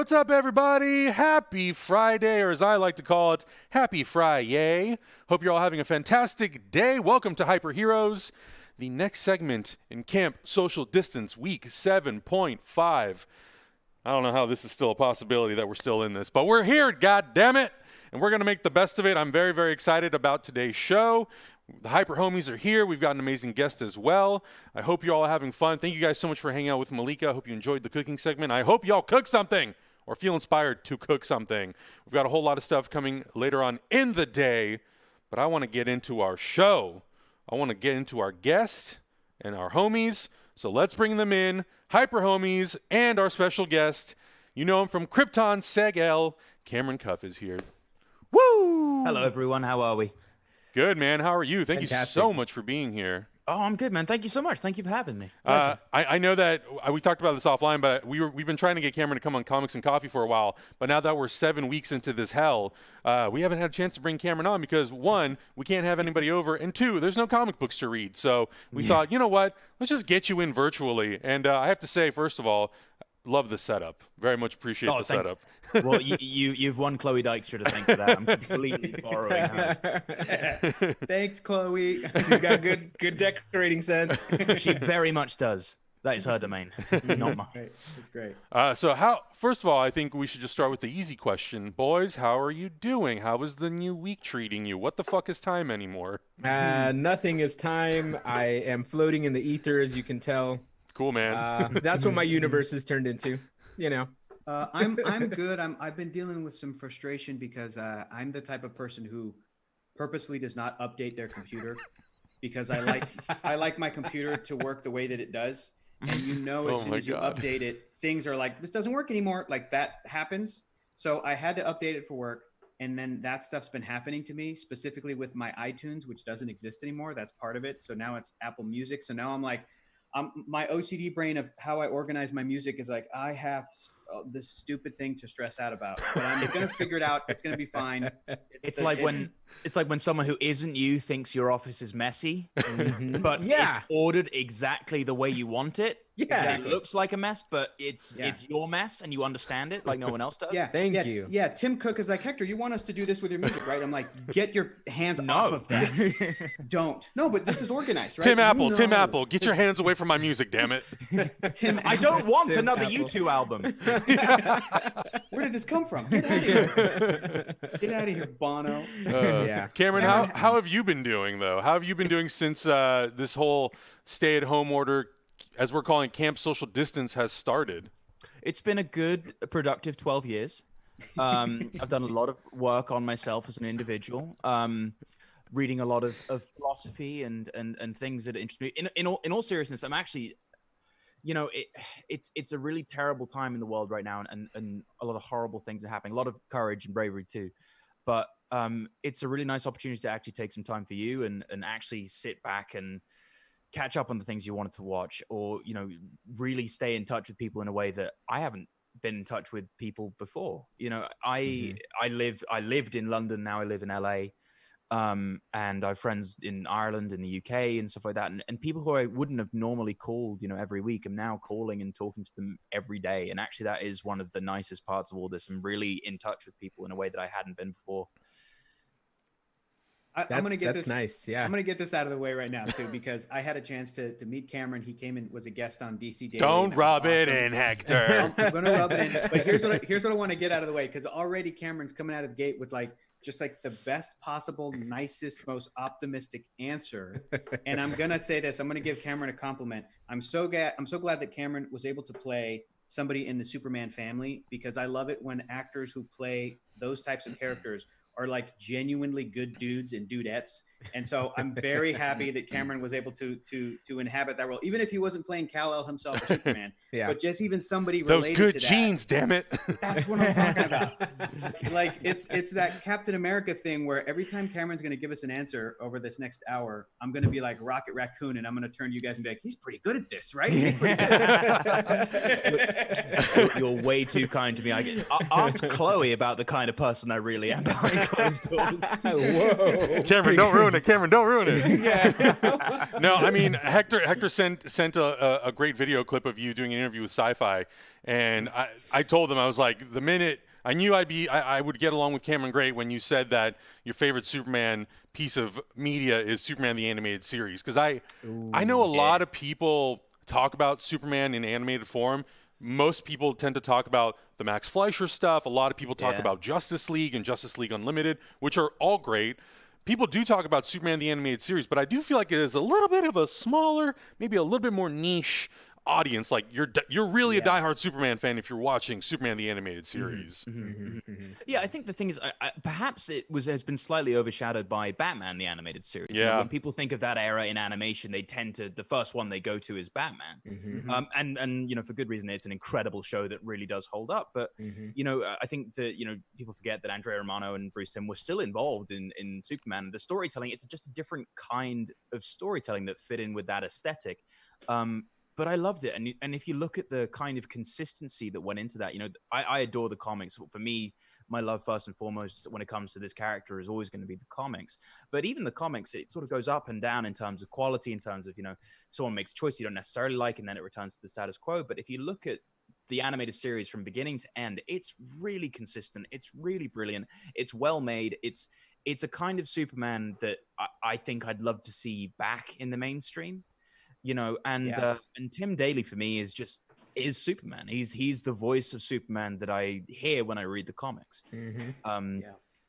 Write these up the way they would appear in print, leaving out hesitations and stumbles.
what's up, everybody? Happy Friday, or as I like to call it, Happy Fry-yay. Hope you're all having a fantastic day. Welcome to Hyper Heroes, the next segment in Camp Social Distance, week 7.5. I don't know how this is still a possibility that we're still in this, but we're here, goddammit, and we're going to make the best of it. I'm very, very excited about today's show. The Hyper Homies are here. We've got an amazing guest as well. I hope you all are having fun. Thank you guys so much for hanging out with Malika. I hope you enjoyed the cooking segment. I hope you all cook something or feel inspired to cook something. We've got a whole lot of stuff coming later on in the day, but I want to get into our show. I want to get into our guest and our homies, so let's bring them in. Hyper Homies and our special guest. You know him from Krypton, Seg L. Cameron Cuffe is here. Woo! Hello, everyone. How are we? Good, man. How are you? Thank Fantastic. you so much for being here. Oh, I'm good, man. Thank you so much. Thank you for having me. I know that we talked about this offline, but we've been trying to get Cameron to come on Comics and Coffee for a while. But now that we're 7 weeks into this hell, we haven't had a chance to bring Cameron on because, one, we can't have anybody over, and two, there's no comic books to read. So we thought, you know what? Let's just get you in virtually. And I have to say, first of all, love the setup. Very much appreciate the setup. Well, you've won Chloe Dykstra to thank for that. I'm completely borrowing hers. Thanks, Chloe. She's got good decorating sense. She very much does. That is her domain, not mine. Great. That's great. First of all, I think we should just start with the easy question. Boys, how are you doing? How is the new week treating you? What the fuck is time anymore? Nothing is time. I am floating in the ether, as you can tell. Cool, man. That's what my universe has turned into. You know. I'm good. I've been dealing with some frustration because I'm the type of person who purposefully does not update their computer because I like my computer to work the way that it does. And as soon as you update it, things are like, this doesn't work anymore. Like that happens. So I had to update it for work. And then that stuff's been happening to me specifically with my iTunes, which doesn't exist anymore. That's part of it. So now it's Apple Music. So now I'm like, my OCD brain of how I organize my music is like, I have this stupid thing to stress out about, but I'm going to figure it out. It's going to be fine. It's like when someone who isn't you thinks your office is messy, but it's ordered exactly the way you want it. Yeah, and it looks like a mess, but it's your mess, and you understand it like no one else does. Thank you. Yeah, Tim Cook is like, Hector, you want us to do this with your music, right? I'm like, get your hands off of that. Don't. No, but this is organized, right? Tim Apple, get your hands away from my music, damn it. I don't want Tim another Apple. U2 album. Where did this come from? Get out of here. Get out of here, Bono. Cameron, how have you been doing, though? How have you been doing since this whole stay-at-home order, as we're calling Camp Social Distance, has started? It's been a good, productive 12 years. I've done a lot of work on myself as an individual, reading a lot of philosophy and things that interest me. In all seriousness, I'm actually, it's a really terrible time in the world right now, and a lot of horrible things are happening. A lot of courage and bravery too, but it's a really nice opportunity to actually take some time for you and actually sit back and catch up on the things you wanted to watch, or really stay in touch with people in a way that I haven't been in touch with people before. I lived in London, now I live in LA, and I have friends in Ireland and the UK and stuff like that, and people who I wouldn't have normally called every week, I'm now calling and talking to them every day. And actually that is one of the nicest parts of all this. I'm really in touch with people in a way that I hadn't been before. I'm going to get this nice. Yeah. I'm going to get this out of the way right now too, because I had a chance to meet Cameron. He came in, was a guest on DC Daily. Don't rub it in, Hector. I'm going to rub it in. But here's what I want to get out of the way, because already Cameron's coming out of the gate with just the best possible, nicest, most optimistic answer. And I'm going to say this. I'm going to give Cameron a compliment. I'm so glad that Cameron was able to play somebody in the Superman family, because I love it when actors who play those types of characters are genuinely good dudes and dudettes. And so I'm very happy that Cameron was able to inhabit that role, even if he wasn't playing Kal-El himself or Superman, but just even somebody related those good to that. genes, damn it. That's what I'm talking about. It's that Captain America thing where every time Cameron's going to give us an answer over this next hour, I'm going to be like Rocket Raccoon, and I'm going to turn to you guys and be like, he's pretty good at this, right? You're way too kind to me. Ask Chloe about the kind of person I really am behind closed doors. Whoa. Cameron, don't ruin ruin it, Cameron. Don't ruin it. Yeah. No, I mean Hector sent a great video clip of you doing an interview with Sci-Fi, and I told them, I was like, the minute I knew I would get along with Cameron great when you said that your favorite Superman piece of media is Superman the Animated Series, because I know a lot of people talk about Superman in animated form. Most people tend to talk about the Max Fleischer stuff. A lot of people talk about Justice League and Justice League Unlimited, which are all great. People do talk about Superman the Animated Series, but I do feel like it is a little bit of a smaller, maybe a little bit more niche audience. Like you're really a diehard Superman fan if you're watching Superman the Animated Series. Yeah, I think the thing is, perhaps has been slightly overshadowed by Batman the Animated Series. Yeah. You know, when people think of that era in animation, they tend to the first one they go to is Batman. And you know, for good reason. It's an incredible show that really does hold up. But you know, I think that people forget that Andrea Romano and Bruce Timm were still involved in Superman. The storytelling, it's just a different kind of storytelling that fit in with that aesthetic. But I loved it. And if you look at the kind of consistency that went into that, I adore the comics. For me, my love first and foremost when it comes to this character is always going to be the comics. But even the comics, it sort of goes up and down in terms of quality, in terms of, someone makes a choice you don't necessarily like, and then it returns to the status quo. But if you look at the animated series from beginning to end, it's really consistent. It's really brilliant. It's well made. It's a kind of Superman that I think I'd love to see back in the mainstream. And Tim Daly for me is Superman. He's the voice of Superman that I hear when I read the comics.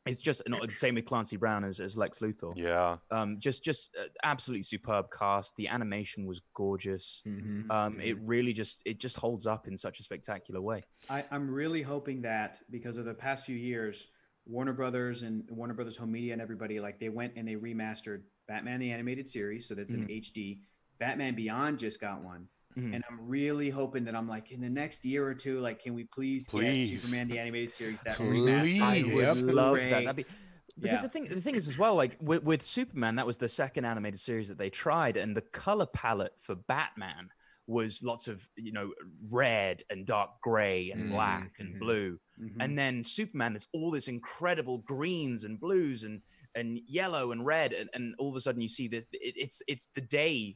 It's just the same with Clancy Brown as Lex Luthor. Yeah. Just absolutely superb cast. The animation was gorgeous. It really just holds up in such a spectacular way. I'm really hoping that because of the past few years, Warner Brothers and Warner Brothers Home Media and everybody, like, they went and they remastered Batman the Animated Series, so that's an HD. Batman Beyond just got one. And I'm really hoping that I'm like, in the next year or two, like, can we please get Superman the Animated Series that remastered? I would love that. Because the thing is as well, like with Superman, that was the second animated series that they tried, and the color palette for Batman was lots of red and dark gray and black and blue, and then Superman, there's all this incredible greens and blues and yellow and red, and all of a sudden you see this. It's the day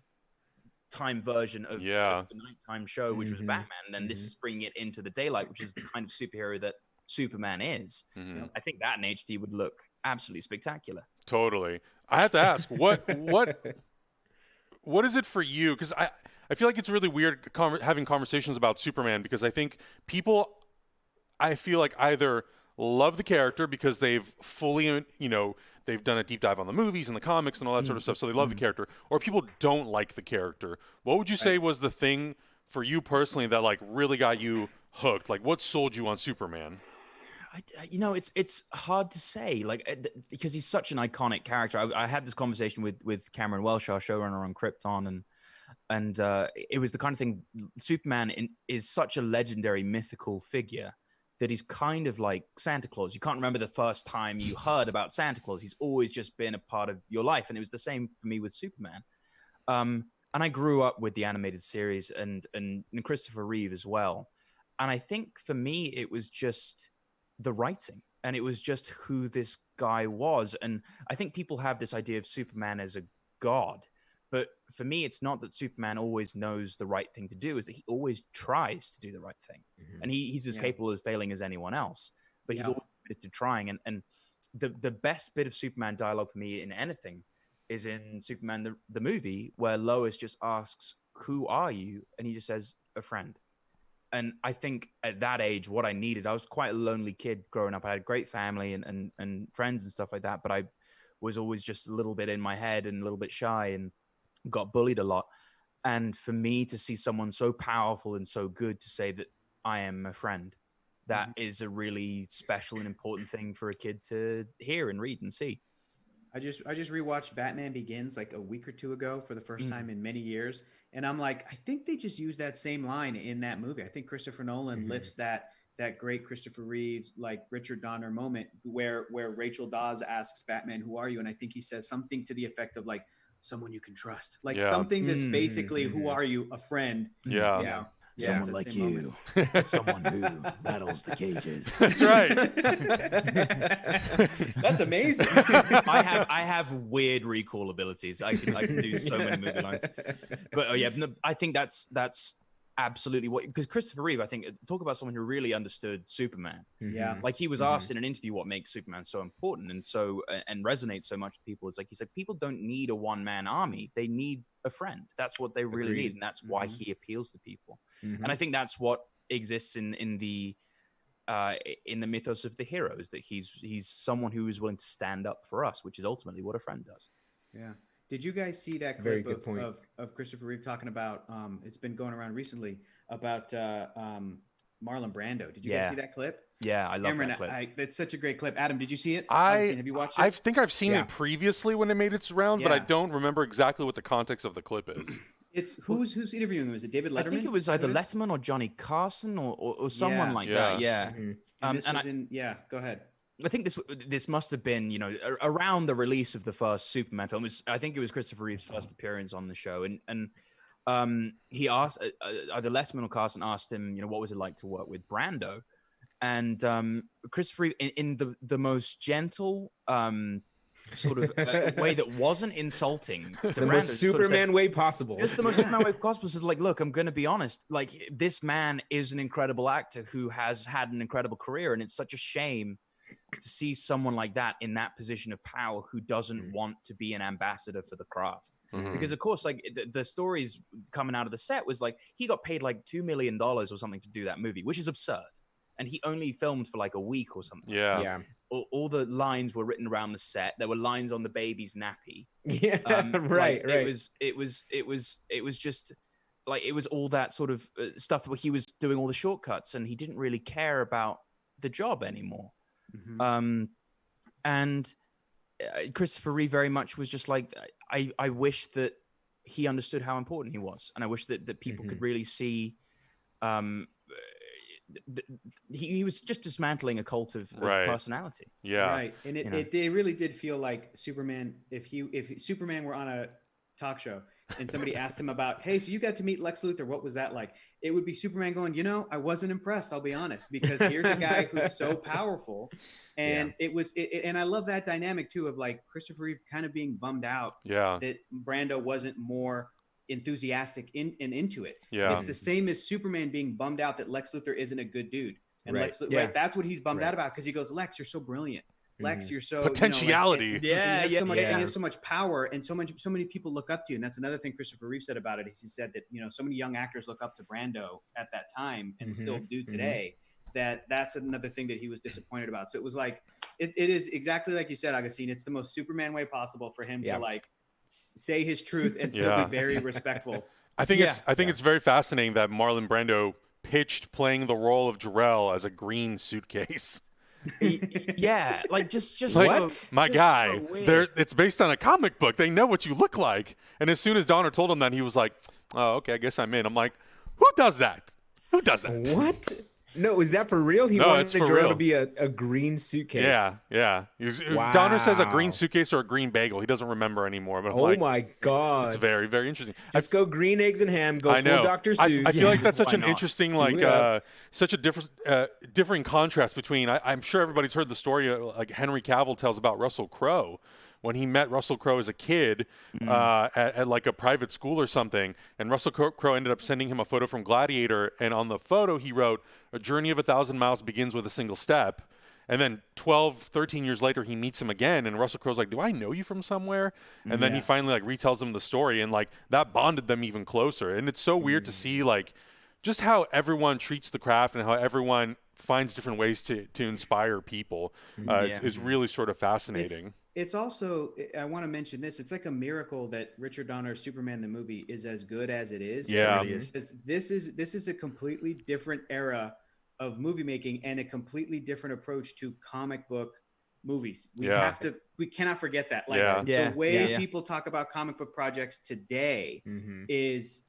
time version of the nighttime show, which was Batman, and then this is bringing it into the daylight, which is the kind of superhero that Superman is. I think that in HD would look absolutely spectacular. Totally. I have to ask, what is it for you? Because I feel like it's really weird having conversations about Superman, because I think people, I feel like, either love the character because they've fully, they've done a deep dive on the movies and the comics and all that sort of stuff, so they love the character, or people don't like the character. What would you say was the thing for you personally that, like, really got you hooked? Like, what sold you on Superman? It's hard to say, like, because he's such an iconic character. I had this conversation with Cameron Welsh, our showrunner on Krypton, and it was the kind of thing. Superman is such a legendary mythical figure that he's kind of like Santa Claus. You can't remember the first time you heard about Santa Claus. He's always just been a part of your life. And it was the same for me with Superman. And I grew up with the animated series and Christopher Reeve as well. And I think for me, it was just the writing, and it was just who this guy was. And I think people have this idea of Superman as a god. But for me, it's not that Superman always knows the right thing to do, is that he always tries to do the right thing. And he's as capable of failing as anyone else, but he's always committed to trying. And the best bit of Superman dialogue for me in anything is in Superman, the movie, where Lois just asks, "Who are you?" And he just says, "A friend." And I think at that age, what I needed, I was quite a lonely kid growing up. I had a great family and friends and stuff like that, but I was always just a little bit in my head and a little bit shy and got bullied a lot. And for me to see someone so powerful and so good to say that I am a friend, that is a really special and important thing for a kid to hear and read and see. I just rewatched Batman Begins like a week or two ago for the first time in many years, and I'm like, I think they just used that same line in that movie. I think Christopher Nolan lifts that great Christopher Reeves, like Richard Donner moment where Rachel Dawes asks Batman, "Who are you?" And I think he says something to the effect of like, "Someone you can trust," like something that's basically, "Who are you?" A friend. Someone it's like that same you, someone who rattles the cages. That's right. That's amazing. I have weird recall abilities. I can do so many movie lines. But yeah, no, I think that's absolutely what, because Christopher Reeve, I think, talk about someone who really understood Superman. Yeah. Like he was asked in an interview what makes Superman so important and so and resonates so much with people. It's like he said, people don't need a one-man army; they need a friend. That's what they really need, and that's why he appeals to people. And I think that's what exists in the mythos of the hero, is that he's someone who is willing to stand up for us, which is ultimately what a friend does. Yeah. Did you guys see that clip of Christopher Reeve talking about, it's been going around recently, about Marlon Brando? Did you guys see that clip? Yeah, I love that clip. It's such a great clip. Adam, did you see it? Have you watched it? I think I've seen it previously when it made its round, but I don't remember exactly what the context of the clip is. It's who's interviewing him? Is it David Letterman? I think it was either Letterman or Johnny Carson or someone like that. Yeah. Go ahead. I think this must have been, around the release of the first Superman film. I think it was Christopher Reeve's first appearance on the show, and he asked either Letterman or Carson asked him, what was it like to work with Brando, and Christopher Reeve in the most gentle sort of way that wasn't insulting to the Brando, most Superman way possible. It's the most Superman way possible. It's like, look, I'm going to be honest. Like, this man is an incredible actor who has had an incredible career, and it's such a shame to see someone like that in that position of power who doesn't want to be an ambassador for the craft. Because of course, like the stories coming out of the set was like he got paid like $2 million or something to do that movie, which is absurd. And he only filmed for like a week or something. Yeah. All the lines were written around the set. There were lines on the baby's nappy. Yeah, right. It was just like, it was all that sort of stuff where he was doing all the shortcuts and he didn't really care about the job anymore. And Christopher Reeve very much was just like, I wish that he understood how important he was, and I wish that people could really see. He was just dismantling a cult of personality. Right, and it really did feel like Superman. If Superman were on a talk show and somebody asked him about, hey, so you got to meet Lex Luthor, what was that like? It would be Superman going, I wasn't impressed, I'll be honest, because here's a guy who's so powerful. And and I love that dynamic too, of like Christopher Reeve kind of being bummed out that Brando wasn't more enthusiastic into it. It's the same as Superman being bummed out that Lex Luthor isn't a good dude. And that's what he's bummed out about, because he goes, Lex, you're so brilliant. Lex, you're so potentiality. You have so much power, and so many people look up to you. And that's another thing Christopher Reeve said about it. Is he said that so many young actors look up to Brando at that time and still do today. That's another thing that he was disappointed about. So it was like it is exactly like you said, Augustine. It's the most Superman way possible for him to like say his truth and still be very respectful. I think it's very fascinating that Marlon Brando pitched playing the role of Jor-El as a green suitcase. Like just like, so, my guy, so it's based on a comic book. They know what you look like. And as soon as Donner told him that, he was like, oh, okay, I guess I'm in. I'm like, who does that? What? No, is that for real? He wanted Jor-El to be a green suitcase. Yeah. Wow. Donner says a green suitcase or a green bagel. He doesn't remember anymore. But my God. It's very, very interesting. Just go green eggs and ham. Go full Dr. Seuss. I feel like that's such an interesting, such a differing contrast between. I'm sure everybody's heard the story like Henry Cavill tells about Russell Crowe. When he met Russell Crowe as a kid at like a private school or something, and Russell Crowe ended up sending him a photo from Gladiator, and on the photo he wrote, "A journey of 1,000 miles begins with a single step." And then 12, 13 years later, he meets him again, and Russell Crowe's like, do I know you from somewhere? And then he finally like retells him the story, and like that bonded them even closer. And it's so weird to see like just how everyone treats the craft and how everyone finds different ways to inspire people. Is really sort of fascinating. It's also, I want to mention this, it's like a miracle that Richard Donner's Superman the movie is as good as it is. Yeah. It is. Because this is a completely different era of movie making and a completely different approach to comic book movies. We cannot forget that. Like the way people talk about comic book projects today is,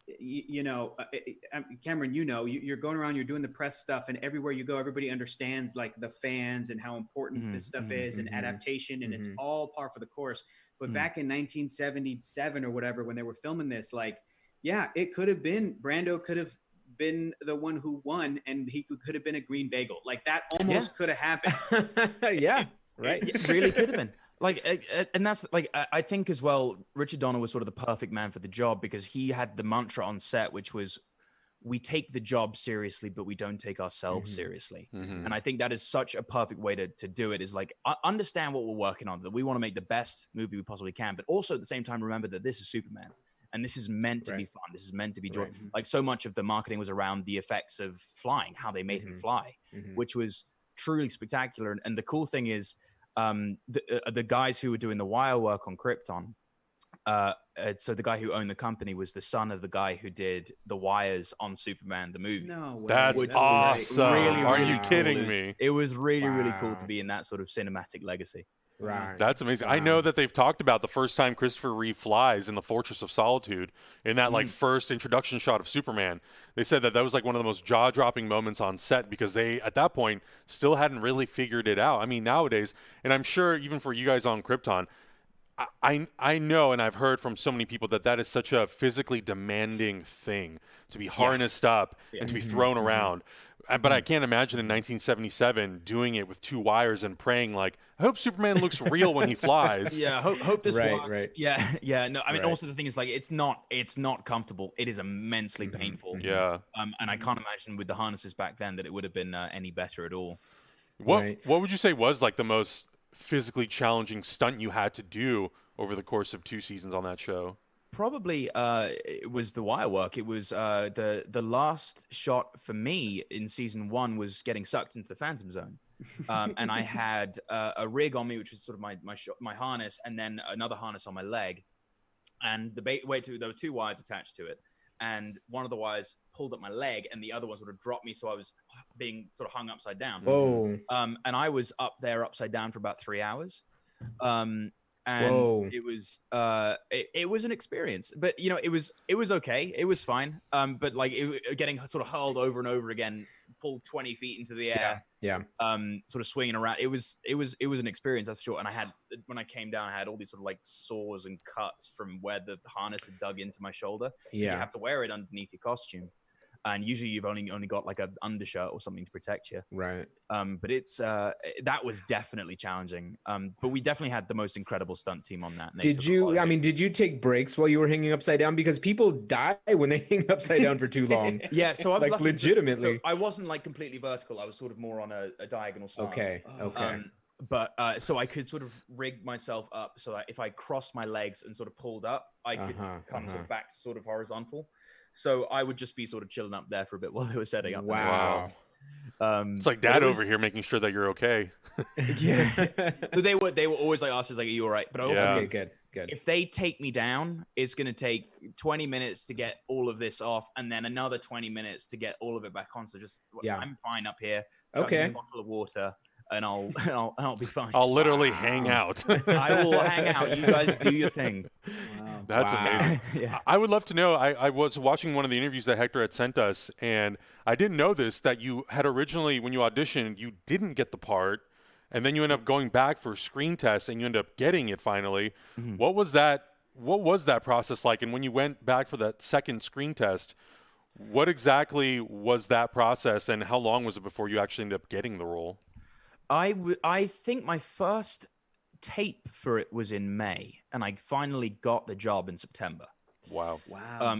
Cameron, you're going around, you're doing the press stuff, and everywhere you go, everybody understands like the fans and how important this stuff is and adaptation, and it's all par for the course. But back in 1977 or whatever, when they were filming this, like, it could have been, Brando could have been the one who won, and he could have been a green bagel. Like that almost could have happened. Yeah, right. It really could have been. Like, and that's like, I think as well, Richard Donner was sort of the perfect man for the job because he had the mantra on set, which was, we take the job seriously, but we don't take ourselves seriously. And I think that is such a perfect way to do it, is like, understand what we're working on, that we want to make the best movie we possibly can, but also at the same time, remember that this is Superman. And this is meant to be fun. This is meant to be joy. Like, so much of the marketing was around the effects of flying, how they made him fly, which was truly spectacular. And the cool thing is, the guys who were doing the wire work on Krypton, so the guy who owned the company was the son of the guy who did the wires on Superman the movie. No way. That's awesome. Really, Are really you cool. kidding me? It was really, really cool to be in that sort of cinematic legacy. Right. That's amazing. I know that they've talked about the first time Christopher Reeve flies in the Fortress of Solitude in that like first introduction shot of Superman. They said that was like one of the most jaw-dropping moments on set because they at that point still hadn't really figured it out. I mean, nowadays, and I'm sure even for you guys on Krypton, I know, and I've heard from so many people that is such a physically demanding thing to be harnessed up and to be thrown around. But I can't imagine in 1977 doing it with two wires and praying like, I hope Superman looks real when he flies. Yeah, hope this works. Right. Yeah. No, I mean, also the thing is like, it's not comfortable. It is immensely painful. Yeah. And I can't imagine with the harnesses back then that it would have been any better at all. What would you say was like the most physically challenging stunt you had to do over the course of 2 seasons on that show? Probably it was the wire work. It was the last shot for me in season 1 was getting sucked into the Phantom Zone. And I had a rig on me, which was sort of my harness, and then another harness on my leg. And there were 2 wires attached to it. And one of the wires pulled up my leg and the other one sort of dropped me. So I was being sort of hung upside down. Whoa. And I was up there upside down for about 3 hours. And it was an experience, but you know, it was okay. It was fine. But like getting sort of hurled over and over again, pulled 20 feet into the air. Yeah. Sort of swinging around. It was an experience, that's for sure. And when I came down, I had all these sort of like sores and cuts from where the harness had dug into my shoulder. Yeah. You have to wear it underneath your costume. And usually you've only got like an undershirt or something to protect you. Right. But that was definitely challenging. But we definitely had the most incredible stunt team on that. Did you take breaks while you were hanging upside down? Because people die when they hang upside down for too long. Yeah. So I was like legitimately. So I wasn't like completely vertical. I was sort of more on a diagonal slant. Okay. But so I could sort of rig myself up so that if I crossed my legs and sort of pulled up, I could come sort of back sort of horizontal. So I would just be sort of chilling up there for a bit while they were setting up. Wow. It's like Dad over here making sure that you're okay. Yeah. They were always like asking, like, "Are you all right?" But I also, okay, good. If they take me down, it's going to take 20 minutes to get all of this off, and then another 20 minutes to get all of it back on. So I'm fine up here. Okay. A bottle of water. And I'll be fine. I'll literally hang out. I will hang out. You guys do your thing. Wow. That's amazing. Yeah. I would love to know. I was watching one of the interviews that Hector had sent us, and I didn't know this, that you had originally, when you auditioned, you didn't get the part, and then you end up going back for screen tests, and you end up getting it finally. Mm-hmm. What was that process like? And when you went back for that second screen test, what exactly was that process, and how long was it before you actually ended up getting the role? I think my first tape for it was in May, and I finally got the job in September. Wow.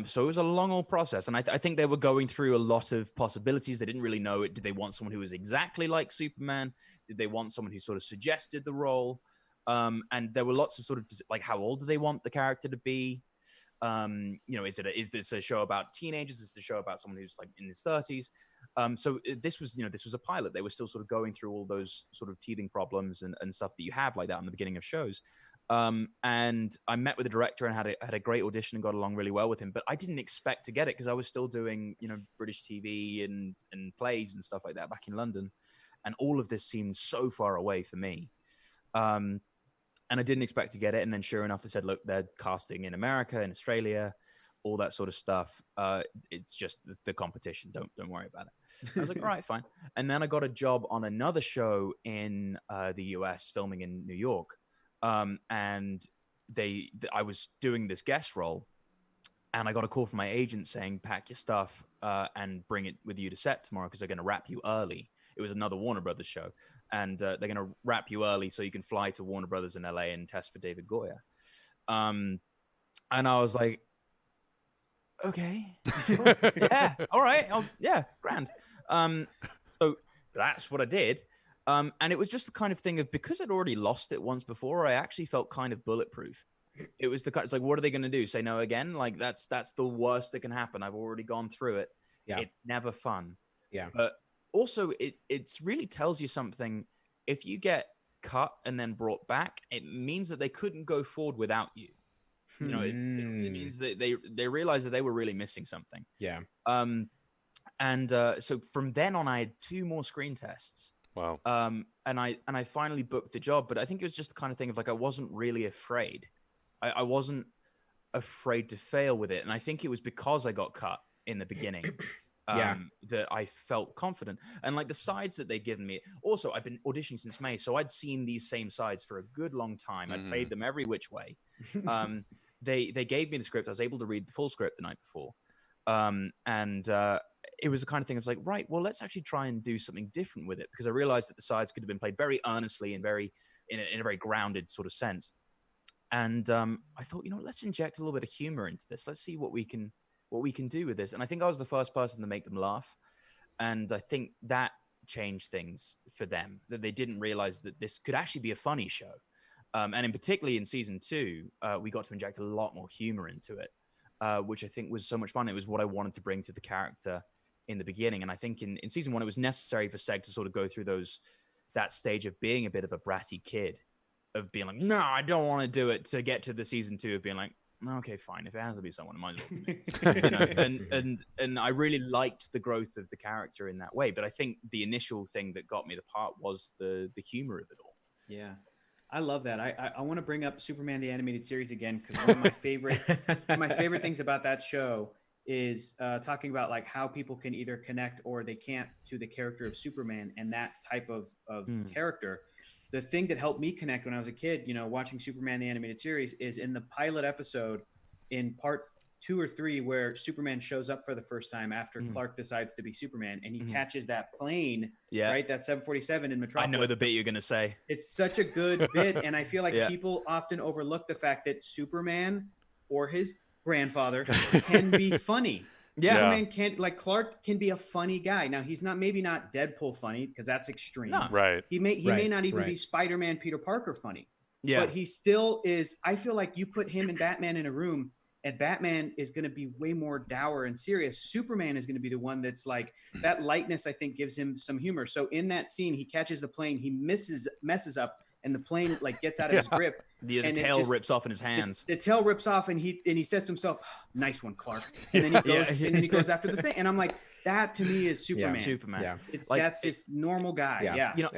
So it was a long old process, and I think they were going through a lot of possibilities. They didn't really know it. Did they want someone who was exactly like Superman? Did they want someone who sort of suggested the role? And there were lots of sort of like, how old do they want the character to be? Is this a show about teenagers? Is this a show about someone who's like in his 30s? So this was a pilot. They were still sort of going through all those sort of teething problems and stuff that you have like that in the beginning of shows. And I met with the director and had a great audition and got along really well with him. But I didn't expect to get it because I was still doing, British TV and plays and stuff like that back in London. And all of this seemed so far away for me. And I didn't expect to get it. And then sure enough, they said, look, they're casting in America, in Australia, all that sort of stuff. It's just the competition. Don't worry about it. I was like, all right, fine. And then I got a job on another show in the US, filming in New York. And I was doing this guest role. And I got a call from my agent saying, pack your stuff and bring it with you to set tomorrow because they're going to wrap you early. It was another Warner Brothers show. And they're going to wrap you early so you can fly to Warner Brothers in LA and test for David Goyer. And I was like, okay, sure. Yeah, all right. Yeah, grand. So that's what I did. And it was just the kind of thing of, because I'd already lost it once before, I actually felt kind of bulletproof. It was it's like, what are they going to do? Say no again? Like that's the worst that can happen. I've already gone through it. Yeah. It's never fun. Yeah. But also it's really tells you something. If you get cut and then brought back, it means that they couldn't go forward without you. You know, it means that they realized that they were really missing something. Yeah. So from then on, I had 2 more screen tests. Wow. And I finally booked the job, but I think it was just the kind of thing of like, I wasn't really afraid. I wasn't afraid to fail with it. And I think it was because I got cut in the beginning that I felt confident. And like the sides that they'd given me, also, I've been auditioning since May. So I'd seen these same sides for a good long time. I'd played them every which way. They gave me the script. I was able to read the full script the night before. It was the kind of thing I was like, right, well, let's actually try and do something different with it, because I realized that the sides could have been played very earnestly and very in a very grounded sort of sense. And I thought, let's inject a little bit of humor into this. Let's see what we can do with this. And I think I was the first person to make them laugh. And I think that changed things for them, that they didn't realize that this could actually be a funny show. And in particularly in season 2, we got to inject a lot more humor into it, which I think was so much fun. It was what I wanted to bring to the character in the beginning. And I think in season 1, it was necessary for Seg to sort of go through that stage of being a bit of a bratty kid, of being like, no, I don't want to do it, to get to the season 2 of being like, okay, fine. If it has to be someone, it might as well be me. And I really liked the growth of the character in that way. But I think the initial thing that got me the part was the humor of it all. Yeah. I love that. I want to bring up Superman the Animated Series again, because one of my favorite things about that show is talking about like how people can either connect or they can't to the character of Superman and that type of character. The thing that helped me connect when I was a kid, watching Superman the Animated Series, is in the pilot episode in part 2 or 3, where Superman shows up for the first time after Clark decides to be Superman, and he catches that plane, right? That 747 in Metropolis. I know the bit you're going to say. It's such a good bit. And I feel like people often overlook the fact that Superman or his grandfather can be funny. Superman can't, like, Clark can be a funny guy. Now, he's maybe not Deadpool funny, because that's extreme. No. Right. He may not even be Spider-Man Peter Parker funny. Yeah. But he still is. I feel like you put him and Batman in a room, and Batman is going to be way more dour and serious. Superman is going to be the one that's like, that lightness, I think, gives him some humor. So in that scene, he catches the plane, he messes up, and the plane like gets out of his grip. The tail rips off in his hands. The tail rips off, and he says to himself, "Nice one, Clark." And then he goes after the thing. And I'm like, that to me is Superman. Superman. Yeah. It's like, that's this normal guy. Yeah.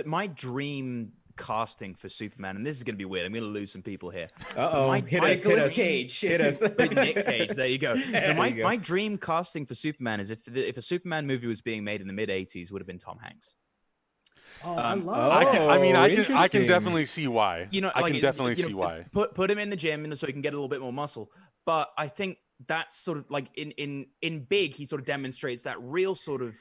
My dream casting for Superman, and this is going to be weird. I'm going to lose some people here. Nicolas Cage. Hit us. Nick Cage. There you go. My dream casting for Superman is if a Superman movie was being made in the mid '80s, would have been Tom Hanks. Oh, I love. I can definitely see why. I can definitely see why. Put him in the gym, so he can get a little bit more muscle. But I think that's sort of like in Big, he sort of demonstrates that real sort of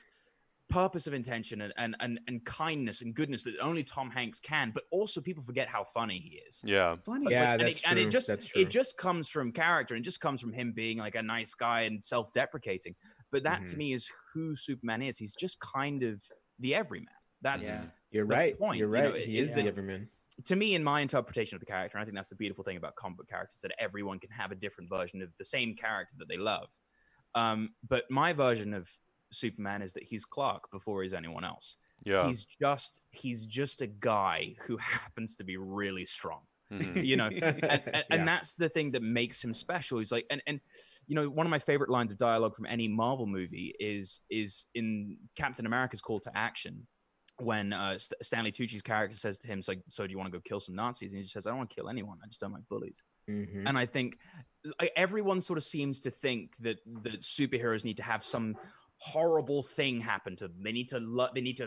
purpose of intention and kindness and goodness that only Tom Hanks can. But also, people forget how funny he is. Yeah, funny. Yeah, that's true. And it just comes from character, and just comes from him being like a nice guy and self-deprecating. But that to me is who Superman is. He's just kind of the everyman. That's you're right. Point. You're right. He is the everyman. To me, in my interpretation of the character, and I think that's the beautiful thing about comic book characters, that everyone can have a different version of the same character that they love. But my version of Superman is that he's Clark before he's anyone else. Yeah. He's just a guy who happens to be really strong. And that's the thing that makes him special. He's like, and one of my favorite lines of dialogue from any Marvel movie is in Captain America's Call to Action, when Stanley Tucci's character says to him, so do you want to go kill some Nazis? And he just says, I don't want to kill anyone. I just don't like bullies. And I think everyone sort of seems to think that superheroes need to have some horrible thing happen to them. They need to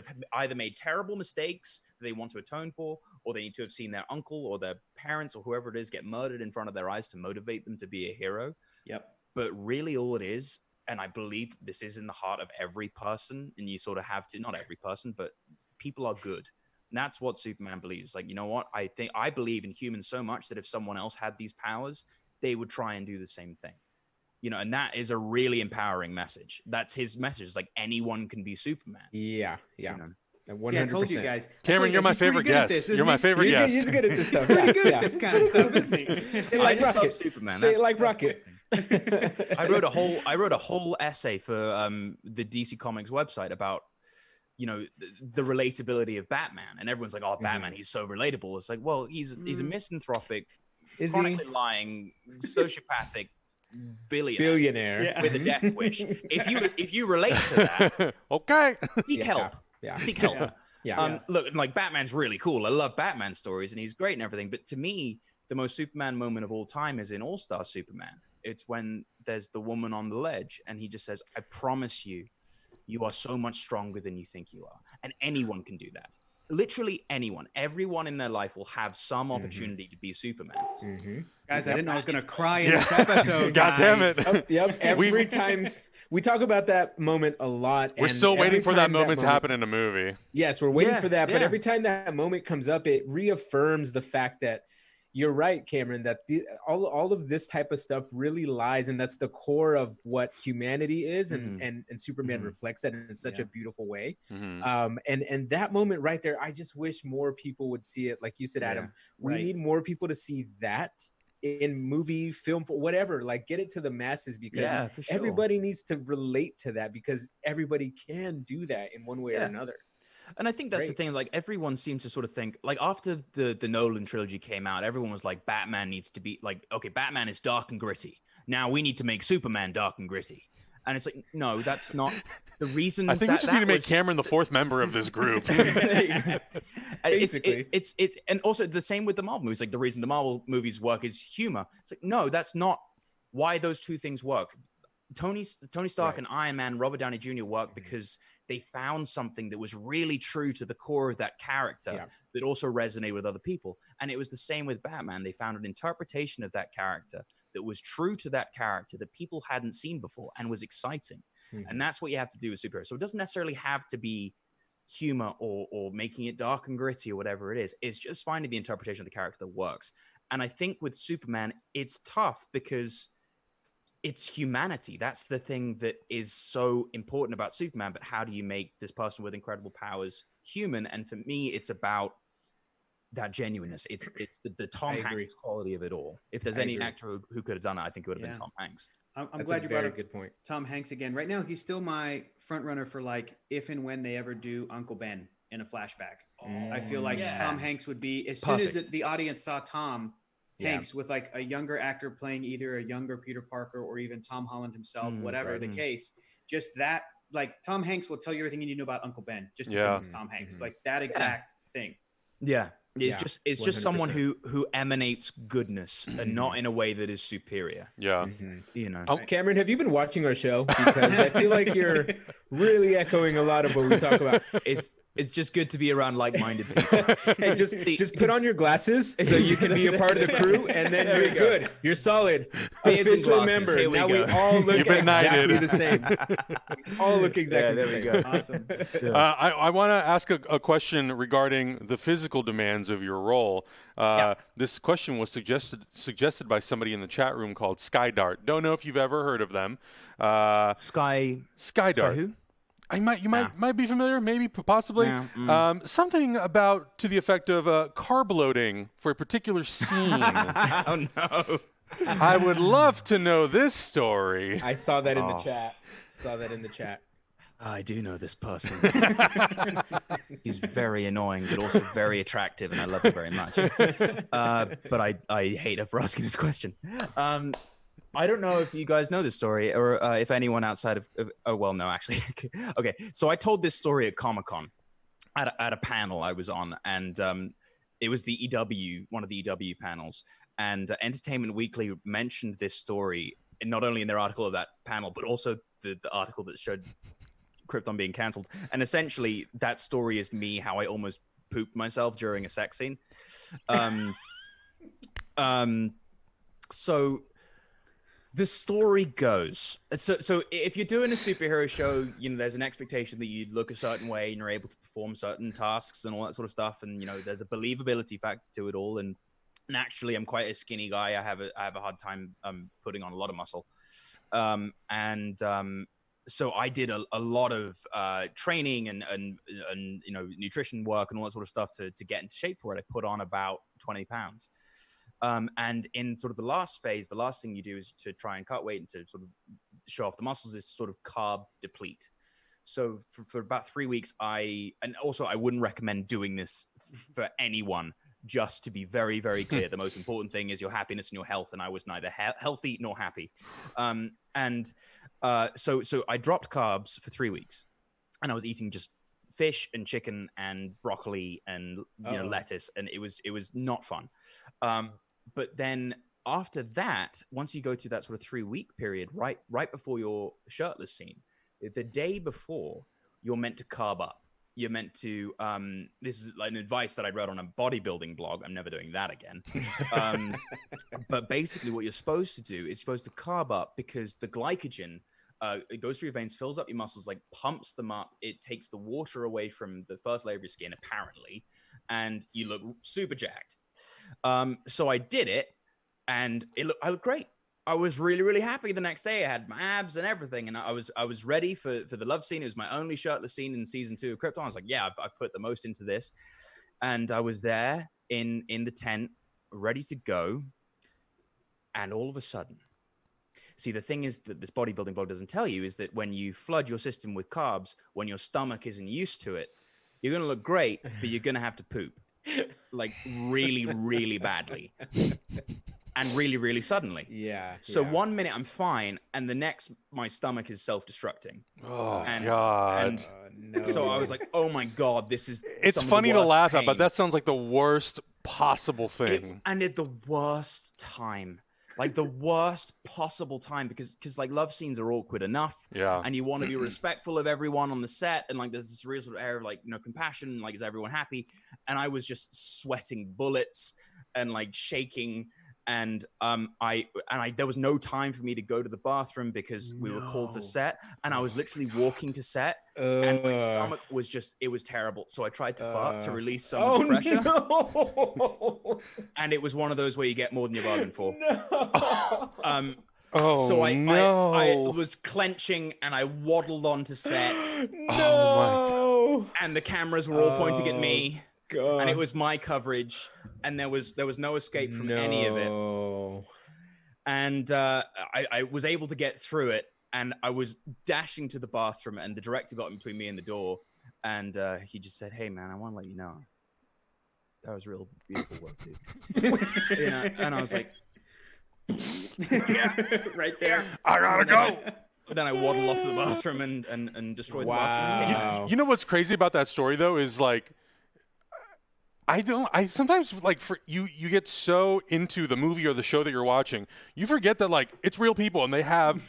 have either made terrible mistakes that they want to atone for, or they need to have seen their uncle or their parents or whoever it is get murdered in front of their eyes to motivate them to be a hero. Yep. But really all it is, and I believe this is in the heart of every person, and you sort of have to, not every person, but people are good. And that's what Superman believes. Like, you know what? I believe in humans so much that if someone else had these powers, they would try and do the same thing. You know, and that is a really empowering message. That's his message. It's like anyone can be Superman. Yeah. You know? 100%. See, I told you guys. Cameron, you're my favorite guest. You're my favorite guest. He's good at this stuff. Pretty good at this kind of stuff, isn't he? Like I just love Rocket. Superman. Say it like Rocket. I wrote a whole essay for the DC Comics website about, you know, the relatability of Batman, and everyone's like, "Oh, Batman, he's so relatable." It's like, well, he's a misanthropic, chronically lying, sociopathic billionaire with a death wish. If you relate to that, okay, seek help. Yeah. Seek help. Yeah. Look, like Batman's really cool. I love Batman stories, and he's great and everything. But to me, the most Superman moment of all time is in All-Star Superman. It's when there's the woman on the ledge, and he just says, "I promise you, you are so much stronger than you think you are." And anyone can do that. Literally anyone. Everyone in their life will have some opportunity to be Superman. Guys, I didn't know I was going to cry in this episode. God damn it. Yep. Every time we talk about that moment a lot. We're still waiting for that moment to happen in a movie. Yes, we're waiting for that. But every time that moment comes up, it reaffirms the fact that you're right, Cameron, that all of this type of stuff really lies, and that's the core of what humanity is, and Superman reflects that in such a beautiful way. And that moment right there, I just wish more people would see it. Like you said, Adam, we need more people to see that in movie, film, whatever. Like, get it to the masses, because everybody needs to relate to that, because everybody can do that in one way or another. And I think that's the thing. Like, everyone seems to sort of think, like, after the Nolan trilogy came out, everyone was like, Batman needs to be like, okay, Batman is dark and gritty. Now we need to make Superman dark and gritty. And it's like, no, that's not the reason. I think we just need to make Cameron the fourth member of this group. Basically, it's and also the same with the Marvel movies. Like, the reason the Marvel movies work is humor. It's like, no, that's not why those two things work. Tony Stark and Iron Man, Robert Downey Jr. work because they found something that was really true to the core of that character that also resonated with other people. And it was the same with Batman. They found an interpretation of that character that was true to that character that people hadn't seen before and was exciting. And that's what you have to do with superheroes. So it doesn't necessarily have to be humor or making it dark and gritty or whatever it is. It's just finding the interpretation of the character that works. And I think with Superman, it's tough because it's humanity. That's the thing that is so important about Superman. But how do you make this person with incredible powers human? And for me, it's about that genuineness. It's the Tom Hanks quality of it all. If there's any actor who could have done it, I think it would have been Tom Hanks. I'm glad you brought up good point. Tom Hanks again. Right now, he's still my front runner for, like, if and when they ever do Uncle Ben in a flashback. I feel like Tom Hanks would be, as soon as the audience saw Tom Hanks with, like, a younger actor playing either a younger Peter Parker or even Tom Holland himself, whatever the case, just that, like, Tom Hanks will tell you everything you need to know about Uncle Ben just because it's Tom Hanks. Like, that exact thing. Yeah. It's just someone who emanates goodness and not in a way that is superior. Yeah. You know. Oh, Cameron, have you been watching our show? Because I feel like you're really echoing a lot of what we talk about. It's just good to be around like-minded people. Hey, just put on your glasses so you can be a part of the crew, and then you're good. You're solid. Official member. Now we all look exactly the same. We all look exactly the same. There we go. Awesome. I want to ask a question regarding the physical demands of your role. This question was suggested by somebody in the chat room called Skydart. Don't know if you've ever heard of them. Skydart. Who? You might be familiar, maybe, possibly. Something about to the effect of carb loading for a particular scene. Oh no! I would love to know this story. I saw that in the chat. I do know this person. He's very annoying, but also very attractive, and I love him very much. But I hate her for asking this question. I don't know if you guys know this story, or if anyone outside of oh, well, no, actually. Okay, so I told this story at Comic-Con at a panel I was on, and it was the EW, one of the EW panels, and Entertainment Weekly mentioned this story, not only in their article of that panel, but also the article that showed Krypton being cancelled. And essentially, that story is me, how I almost pooped myself during a sex scene. So The story goes so if you're doing a superhero show, you know, there's an expectation that you look a certain way and you're able to perform certain tasks and all that sort of stuff, and you know, there's a believability factor to it all. And naturally, I'm quite a skinny guy. I have a hard time putting on a lot of muscle, so I did a lot of training and you know, nutrition work and all that sort of stuff to get into shape for it. I put on about 20 pounds. And in sort of the last phase, the last thing you do is to try and cut weight and to sort of show off the muscles is sort of carb deplete. So for about 3 weeks, and also I wouldn't recommend doing this for anyone, just to be very, very clear. The most important thing is your happiness and your health. And I was neither healthy nor happy. So I dropped carbs for 3 weeks, and I was eating just fish and chicken and broccoli and you know, lettuce. And it was not fun. But then after that, once you go through that sort of 3 week period, right before your shirtless scene, the day before, you're meant to carb up. You're meant to, this is like an advice that I read on a bodybuilding blog. I'm never doing that again. But basically what you're supposed to do is supposed to carb up, because the glycogen, it goes through your veins, fills up your muscles, like pumps them up. It takes the water away from the first layer of your skin, apparently, and you look super jacked. So I did it, and I looked great. I was really, really happy the next day. I had my abs and everything, and I was ready for the love scene. It was my only shirtless scene in season 2 of Krypton. I was like, yeah, I've put the most into this. And I was there in the tent, ready to go. And all of a sudden, see, the thing is that this bodybuilding blog doesn't tell you is that when you flood your system with carbs, when your stomach isn't used to it, you're going to look great, but you're going to have to poop. Like really, really badly. And really, really suddenly. Yeah. So 1 minute I'm fine, and the next my stomach is self-destructing. Oh, God. No. So I was like, oh my God, this is It's funny to laugh at, but that sounds like the worst possible thing. And at the worst time. Like the worst possible time, because like love scenes are awkward enough. Yeah. And you want to be respectful of everyone on the set, and like there's this real sort of air of like, you know, compassion, like is everyone happy? And I was just sweating bullets and like shaking. And there was no time for me to go to the bathroom because we were called to set, and I was literally walking to set, and my stomach was just, it was terrible. So I tried to fart to release some of the pressure. No. And it was one of those where you get more than you bargained for. No. So I was clenching, and I waddled onto set. No. And the cameras were all pointing at me. God. And it was my coverage, and there was no escape from any of it. And I was able to get through it, and I was dashing to the bathroom, and the director got in between me and the door, and he just said, "Hey man, I want to let you know that was real beautiful work, dude." You know, and I was like, Yeah, right there. I gotta go. But then I waddled off to the bathroom and destroyed the bathroom. You know what's crazy about that story though is like, I sometimes like for you get so into the movie or the show that you're watching, you forget that like it's real people, and they have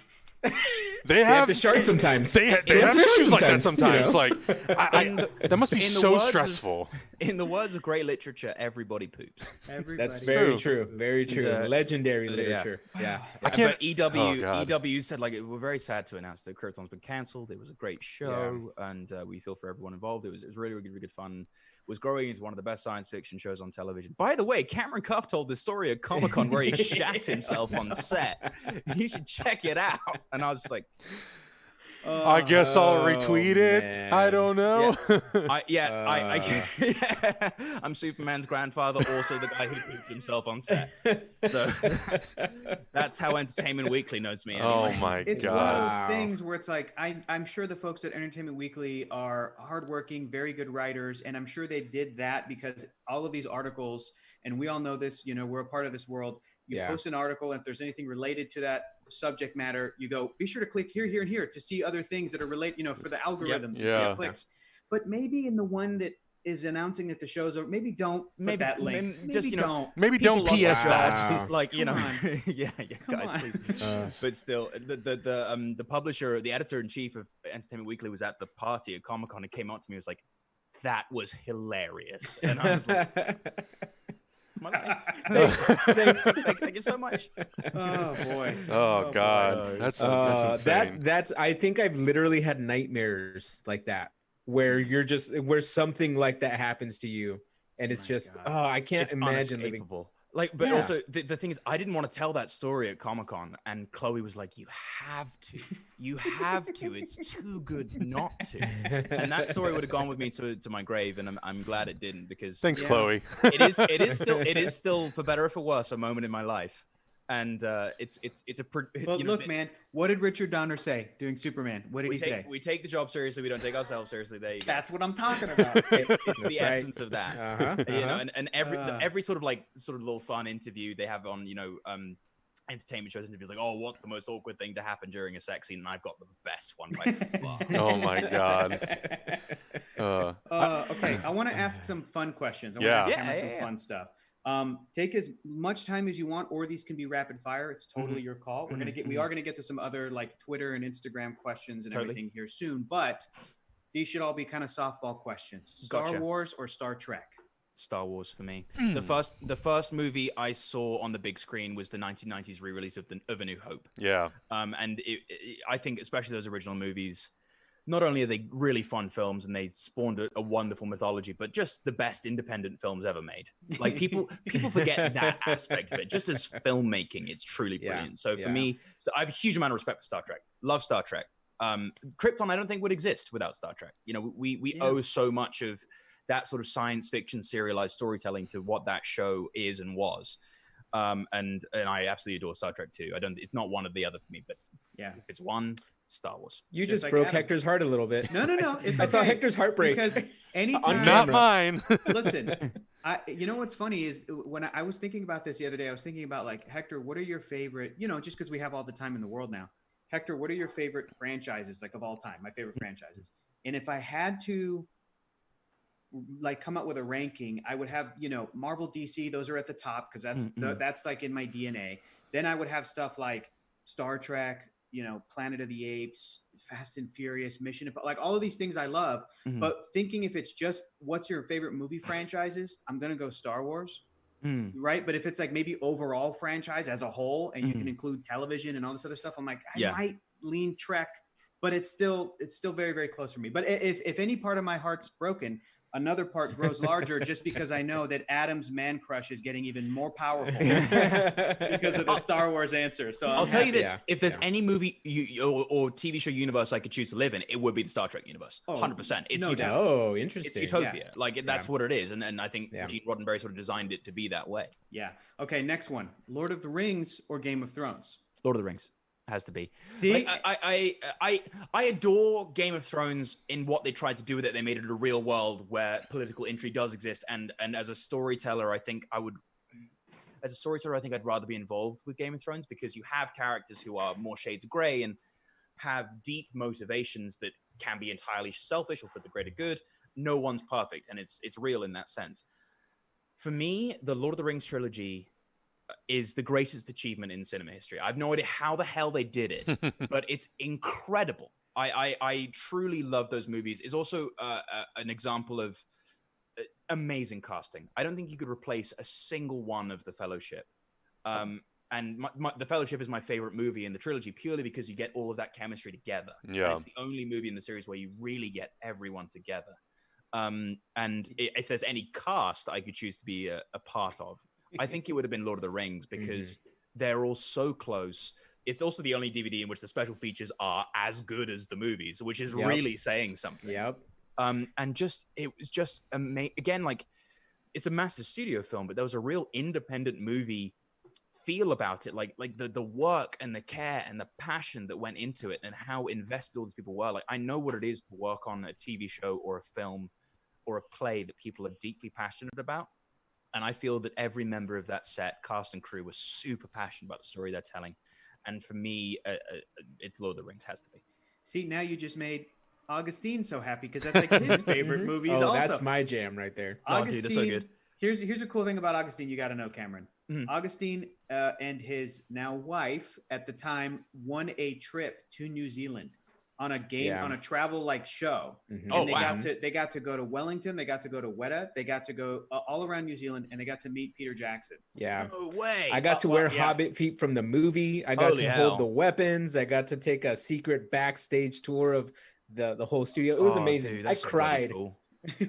to shark sometimes. They have issues like that sometimes. You know? Like that must be so stressful. In the words of great literature, everybody poops. Everybody. That's very true. Very true. Legendary literature. Yeah. I can't. But EW said like we're very sad to announce that Krypton's been cancelled. It was a great show, and we feel for everyone involved. It was really, really, really good fun. Was growing into one of the best science fiction shows on television. By the way, Cameron Cuffe told this story at Comic-Con where he shat himself on set. You should check it out. And I was just like, I guess I'll retweet it. Man. I don't know. I'm Superman's grandfather, also the guy who pooped himself on set. So that's how Entertainment Weekly knows me. Anyway. Oh my It's God. one of those things where it's like I'm sure the folks at Entertainment Weekly are hardworking, very good writers, and I'm sure they did that because all of these articles, and we all know this, you know, we're a part of this world. You post an article, and if there's anything related to that subject matter, you go, be sure to click here, here, and here to see other things that are related, you know, for the algorithms. Yeah. Clicks. But maybe in the one that is announcing that the show's over, maybe don't put that link. Maybe just, you don't. know, Maybe don't PS that. Like, you know, Come yeah, guys, please. But still, the publisher, the editor-in-chief of Entertainment Weekly was at the party at Comic-Con and came up to me and was like, that was hilarious. And I was like, my life. Thanks. Thank you so much. Oh boy. Oh God, boy. that's insane. That's I think I've literally had nightmares like that where where something like that happens to you, and it's just God. I can't It's imagine living. unescapable. Like, but Yeah. also the thing is, I didn't want to tell that story at Comic-Con, and Chloe was like, "You have to. It's too good not to." And that story would have gone with me to my grave, and I'm glad it didn't, because Thanks, Chloe. it is still, for better or for worse, a moment in my life. And it's a But look, man, what did Richard Donner say doing Superman? What did he say? We take the job seriously. We don't take ourselves seriously. There you go. That's what I'm talking about. It's the right. essence of that. You know, and every sort of little fun interview they have on, entertainment shows, interviews, like, oh, what's the most awkward thing to happen during a sex scene? And I've got the best one by far. Oh my God. Okay, I want to ask some fun questions. I want to ask Cameron some fun stuff. Take as much time as you want, or these can be rapid fire. It's totally your call. We are gonna get to some other like Twitter and Instagram questions and everything here soon, but these should all be kind of softball questions. Star Wars or Star Trek? Star Wars for me. The first movie I saw on the big screen was the 1990s re-release of A New Hope. Yeah. And I think especially those original movies, not only are they really fun films and they spawned a wonderful mythology, but just the best independent films ever made. Like people forget that aspect of it. Just as filmmaking, it's truly brilliant. So for me, I have a huge amount of respect for Star Trek. Love Star Trek. Krypton, I don't think would exist without Star Trek. You know, we owe so much of that sort of science fiction serialized storytelling to what that show is and was. And I absolutely adore Star Trek too. It's not one or the other for me, but if it's one, Star Wars. You just broke Hector's heart a little bit. No. I saw Hector's heart break. Because anytime, not mine. Listen, you know what's funny is when I was thinking about this the other day, I was thinking about like, Hector, what are your favorite, just because we have all the time in the world now. Hector, what are your favorite franchises, like of all time? My favorite franchises. And if I had to like come up with a ranking, I would have, Marvel, DC, those are at the top because that's like in my DNA. Then I would have stuff like Star Trek, Planet of the Apes, Fast and Furious, Mission, like all of these things I love. But thinking if it's just what's your favorite movie franchises, I'm going to go Star Wars. Right. But if it's like maybe overall franchise as a whole, and you can include television and all this other stuff, I'm like, I might lean Trek, but it's still very, very close for me. But if any part of my heart's broken, another part grows larger just because I know that Adam's man crush is getting even more powerful because of the Star Wars answer. So I'll tell you this: if there's any movie or TV show universe I could choose to live in, it would be the Star Trek universe. 100%. It's no doubt. Oh, interesting. It's utopia. That's what it is, and I think Gene Roddenberry sort of designed it to be that way. Yeah. Okay. Next one: Lord of the Rings or Game of Thrones? Lord of the Rings. Has to be. See, I adore Game of Thrones in what they tried to do with it. They made it a real world where political intrigue does exist, and as a storyteller, I think I'd rather be involved with Game of Thrones because you have characters who are more shades of gray and have deep motivations that can be entirely selfish or for the greater good. No one's perfect, and it's real in that sense. For me, the Lord of the Rings trilogy is the greatest achievement in cinema history. I have no idea how the hell they did it, but it's incredible. I truly love those movies. It's also an example of amazing casting. I don't think you could replace a single one of The Fellowship. And The Fellowship is my favorite movie in the trilogy purely because you get all of that chemistry together. Yeah. And it's the only movie in the series where you really get everyone together. If there's any cast I could choose to be a part of, I think it would have been Lord of the Rings because they're all so close. It's also the only DVD in which the special features are as good as the movies, which is really saying something. Yep. And it was just again, like it's a massive studio film, but there was a real independent movie feel about it, like the work and the care and the passion that went into it and how invested all these people were. Like I know what it is to work on a TV show or a film or a play that people are deeply passionate about. And I feel that every member of that set, cast and crew, was super passionate about the story they're telling. And for me, it's Lord of the Rings has to be. See, now you just made Augustine so happy because that's like his favorite movies. Also, that's my jam right there. Augustine, dude, that's so good. Here's a cool thing about Augustine. You got to know, Cameron. Augustine and his now wife at the time won a trip to New Zealand on a game on a travel like show. Mhm. And they got to go to Wellington, they got to go to Weta, they got to go all around New Zealand, and they got to meet Peter Jackson. Yeah. No way. I got to wear Hobbit feet from the movie. I got Holy to hell. hold the weapons. I got to take a secret backstage tour of the whole studio. It was amazing. Dude, I that's so cried. cool.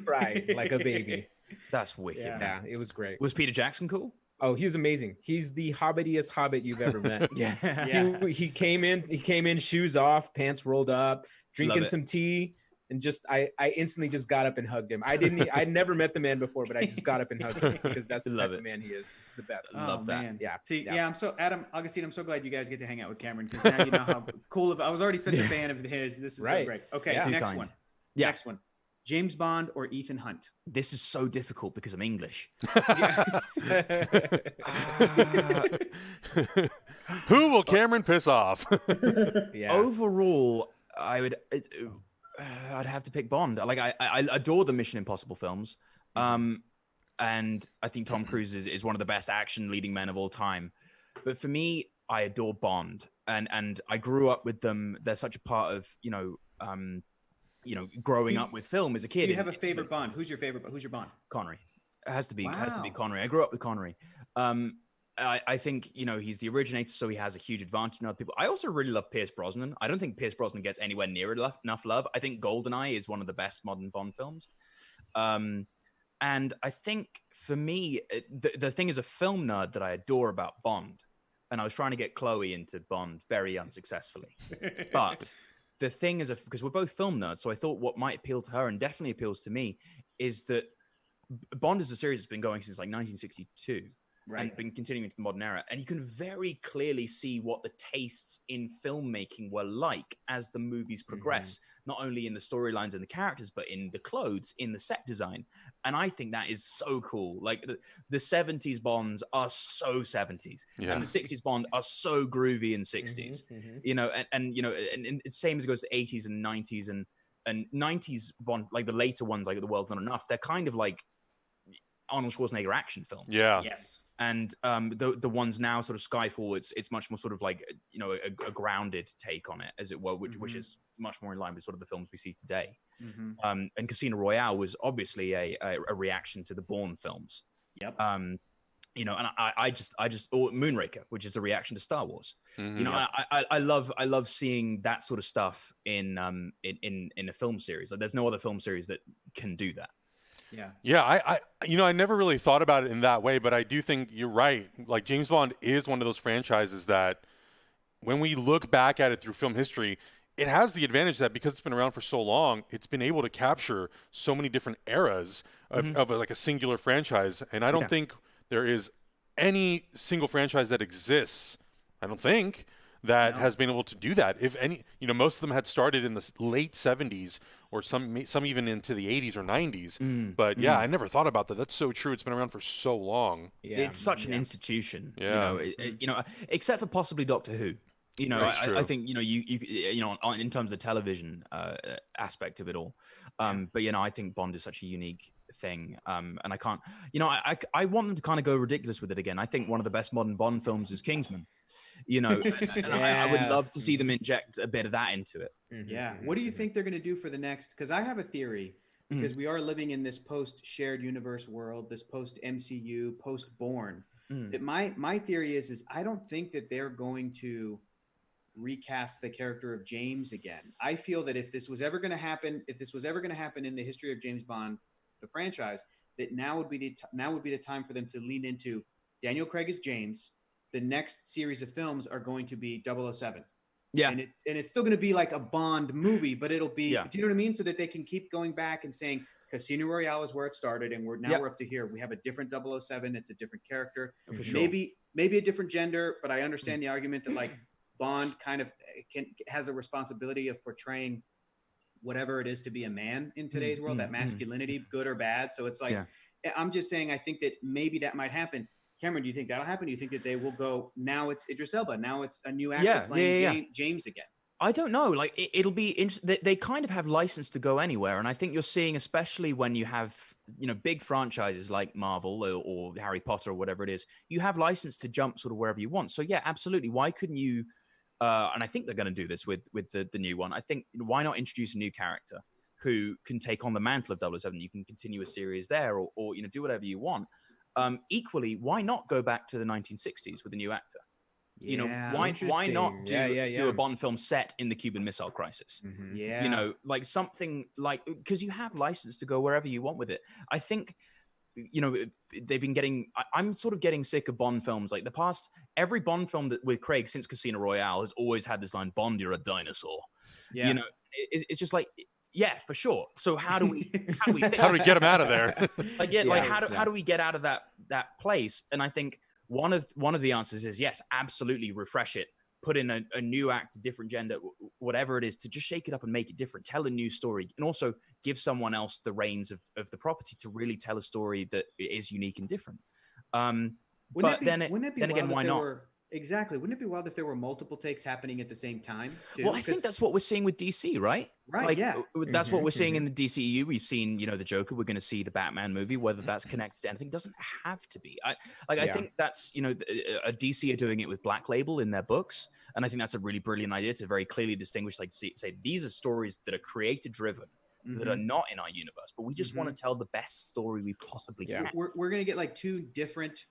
Cried like a baby. That's wicked. Yeah, it was great. Was Peter Jackson cool? Oh, he was amazing. He's the hobbitiest hobbit you've ever met. He came in shoes off, pants rolled up, drinking some tea, and just I instantly just got up and hugged him. I'd never met the man before, but I just got up and hugged him because that's the type of man he is. It's the best. Love that. Man. Yeah. I'm so Augustine, I'm so glad you guys get to hang out with Cameron, because now you know how cool I was already such a fan of his. This is so great. Okay, next one. Next one. James Bond or Ethan Hunt? This is so difficult because I'm English. Who will Cameron piss off? Overall, I'd have to pick Bond. Like I adore the Mission Impossible films, and I think Tom Cruise is one of the best action leading men of all time. But for me, I adore Bond, and I grew up with them. They're such a part of growing up with film as a kid. Do you have a favorite Bond? Who's your favorite? Who's your Bond? Connery. It has to be Connery. I grew up with Connery. I think he's the originator, so he has a huge advantage on other people. I also really love Pierce Brosnan. I don't think Pierce Brosnan gets anywhere near enough love. I think GoldenEye is one of the best modern Bond films. And I think for me, the thing is a film nerd that I adore about Bond, and I was trying to get Chloe into Bond very unsuccessfully, but. The thing is, because we're both film nerds, so I thought what might appeal to her and definitely appeals to me is that Bond is a series that's been going since like 1962 and been continuing into the modern era. And you can very clearly see what the tastes in filmmaking were like as the movies progress, not only in the storylines and the characters, but in the clothes, in the set design. And I think that is so cool. Like the 70s Bonds are so 70s and the 60s Bond are so groovy in 60s, and same as it goes to 80s and 90s and 90s Bond, like the later ones, like The World's Not Enough, they're kind of like Arnold Schwarzenegger action films. Yeah. Yes. And the ones now, sort of Skyfall, it's much more sort of like a grounded take on it, as it were, which is much more in line with sort of the films we see today. And Casino Royale was obviously a reaction to the Bourne films. Yep. And I just Moonraker, which is a reaction to Star Wars. I love seeing that sort of stuff in a film series. Like, there's no other film series that can do that. Yeah. I never really thought about it in that way, but I do think you're right. Like, James Bond is one of those franchises that when we look back at it through film history, it has the advantage that because it's been around for so long, it's been able to capture so many different eras of like a singular franchise. And I don't think there is any single franchise that exists, I don't think, that has been able to do that. If any, most of them had started in the late 70s or some even into the 80s or 90s. But I never thought about that. That's so true. It's been around for so long. Yeah. It's such an institution. Yeah. Except for possibly Doctor Who. True. I think in terms of the television aspect of it all. But I think Bond is such a unique thing. And I can't. I want them to kind of go ridiculous with it again. I think one of the best modern Bond films is Kingsman. I would love to see them inject a bit of that into it. What do you think they're going to do for the next? Because I have a theory, because we are living in this post-shared universe world, this post-MCU, post-Bourne. That my theory is I don't think that they're going to recast the character of James again. I feel that if this was ever going to happen in the history of James Bond, the franchise, that now would be the time for them to lean into Daniel Craig as James. The next series of films are going to be 007. Yeah. And it's still going to be like a Bond movie, but it'll be, do you know what I mean? So that they can keep going back and saying Casino Royale is where it started. And we're up to here. We have a different 007. It's a different character. For sure. Maybe a different gender, but I understand the argument that like Bond kind of has a responsibility of portraying whatever it is to be a man in today's world, that masculinity, good or bad. So it's like, I'm just saying, I think that maybe that might happen. Cameron, do you think that'll happen? Do you think that they will go, now it's Idris Elba, now it's a new actor playing James again? I don't know. Like, it'll be interesting. They kind of have license to go anywhere. And I think you're seeing, especially when you have, big franchises like Marvel or Harry Potter or whatever it is, you have license to jump sort of wherever you want. So yeah, absolutely. Why couldn't you and I think they're going to do this with the new one. I think why not introduce a new character who can take on the mantle of 007? You can continue a series there, or do whatever you want. Equally, why not go back to the 1960s with a new actor? Why not do a Bond film set in the Cuban Missile Crisis? Like something like, because you have license to go wherever you want with it. I think they've been getting. I'm sort of getting sick of Bond films. Like every Bond film with Craig since Casino Royale has always had this line, "Bond, you're a dinosaur." Yeah. It's just like, yeah, for sure. So how do we how do we get him out of there? How do we get out of that place? And I think one of the answers is yes, absolutely, refresh it, put in a new act, different gender, whatever it is, to just shake it up and make it different, tell a new story, and also give someone else the reins of the property to really tell a story that is unique and different. Why not? Exactly. Wouldn't it be wild if there were multiple takes happening at the same time, too? Well, I think that's what we're seeing with DC, right? Right, yeah. That's what we're seeing in the DCEU. We've seen, the Joker. We're going to see the Batman movie. Whether that's connected to anything doesn't have to be. I think that's, a DC are doing it with Black Label in their books. And I think that's a really brilliant idea to very clearly distinguish, say these are stories that are creator driven, that are not in our universe, but we just want to tell the best story we possibly can. We're going to get like two different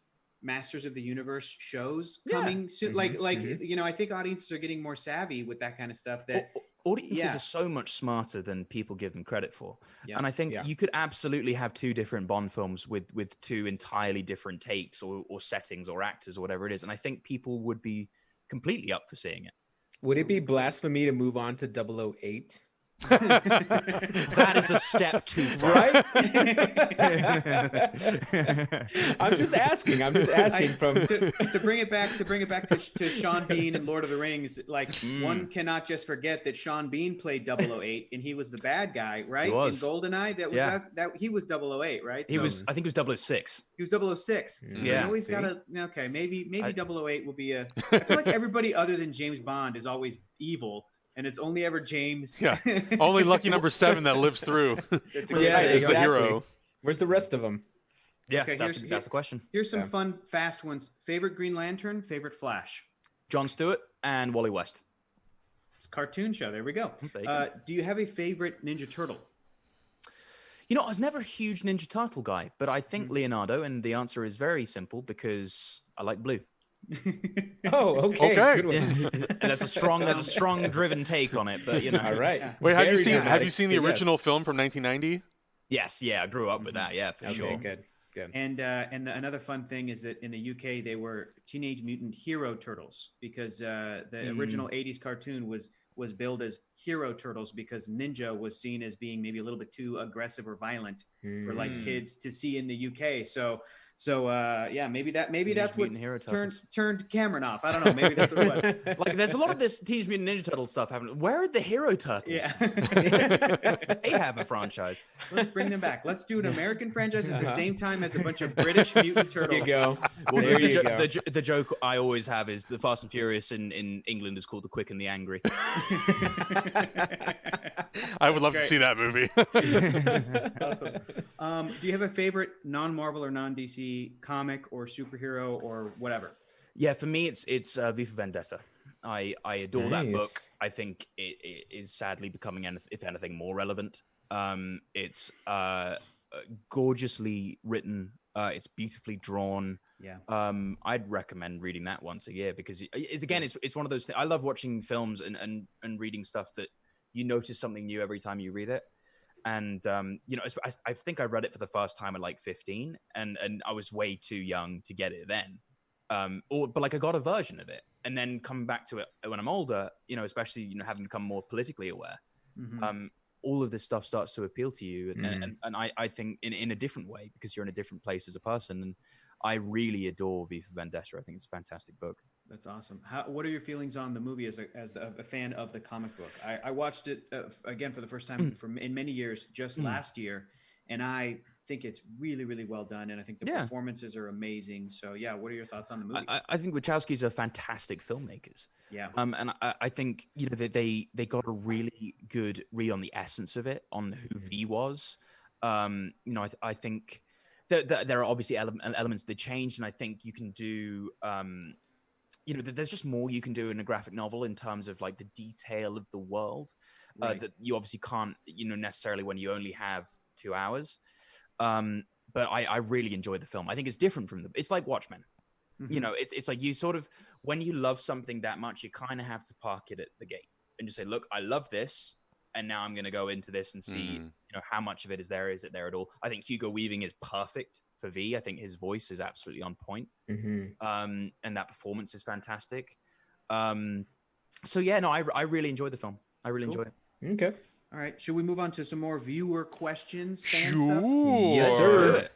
Masters of the Universe shows coming soon. I think audiences are getting more savvy with that kind of stuff. That audiences are so much smarter than people give them credit for. And I think you could absolutely have two different Bond films with two entirely different takes or settings or actors or whatever it is. And I think people would be completely up for seeing it. Would it be blasphemy to move on to 008? That is a step too far. Right? I'm just asking to bring it back to Sean Bean and Lord of the Rings. Like one cannot just forget that Sean Bean played 008 and he was the bad guy, right? In GoldenEye, that he was 008, right? I think it was 006. He was 006. Yeah. So always maybe 008 will be I feel like everybody other than James Bond is always evil. And it's only ever James. Yeah, only lucky number 7 that lives through. Is the hero. Where's the rest of them? Yeah, okay, that's the question. Here's some fun, fast ones. Favorite Green Lantern, favorite Flash? John Stewart and Wally West. It's a cartoon show. There we go. Do you have a favorite Ninja Turtle? I was never a huge Ninja Turtle guy, but I think Leonardo, and the answer is very simple because I like blue. Oh, okay. Good one. And that's a strong driven take on it, but all right. Wait, have you seen the original film from 1990? Yes, I grew up with that. Yeah, for sure. Good. And another fun thing is that in the UK they were Teenage Mutant Hero Turtles because the original 80s cartoon was billed as Hero Turtles because Ninja was seen as being maybe a little bit too aggressive or violent for like kids to see in the UK. So maybe that's what turned Cameron off. I don't know. Maybe that's what it was. Like, there's a lot of this Teenage Mutant Ninja Turtle stuff happening. Where are the Hero Turtles? Yeah, they have a franchise. Let's bring them back. Let's do an American franchise at the same time as a bunch of British mutant turtles. There you go. Well, the joke I always have is the Fast and Furious in England is called The Quick and the Angry. I would love to see that movie. Awesome. Do you have a favorite non-Marvel or non-DC comic or superhero or whatever? Yeah, for me, it's V for Vendetta. I adore that book. I think it is sadly becoming, if anything, more relevant. It's gorgeously written. It's beautifully drawn. Yeah. I'd recommend reading that once a year because it's one of those things. I love watching films and reading stuff that you notice something new every time you read it. And, I think I read it for the first time at like 15 and I was way too young to get it then. But I got a version of it and then coming back to it when I'm older, especially, having become more politically aware, all of this stuff starts to appeal to you. And I think in a different way because you're in a different place as a person. And I really adore V for Vendetta. I think it's a fantastic book. That's awesome. What are your feelings on the movie as a fan of the comic book? I watched it again for the first time in many years just last year, and I think it's really, really well done, and I think the performances are amazing. So, what are your thoughts on the movie? I think Wachowskis are fantastic filmmakers. Yeah. And I think they got a really good read on the essence of it, on who V was. I think there are obviously elements that changed, and I think you can do there's just more you can do in a graphic novel in terms of like the detail of the world that you obviously can't, necessarily when you only have 2 hours. But I really enjoyed the film. I think it's different from it's like Watchmen. It's like you sort of, when you love something that much, you kind of have to park it at the gate and just say, look, I love this, and now I'm going to go into this and see, how much of it is there. Is it there at all? I think Hugo Weaving is perfect for V. I think his voice is absolutely on point. And that performance is fantastic. So yeah, no, I really enjoyed the film. I really enjoyed it. Okay. All right. Should we move on to some more viewer questions? Fan Sure. stuff? Yes, sir.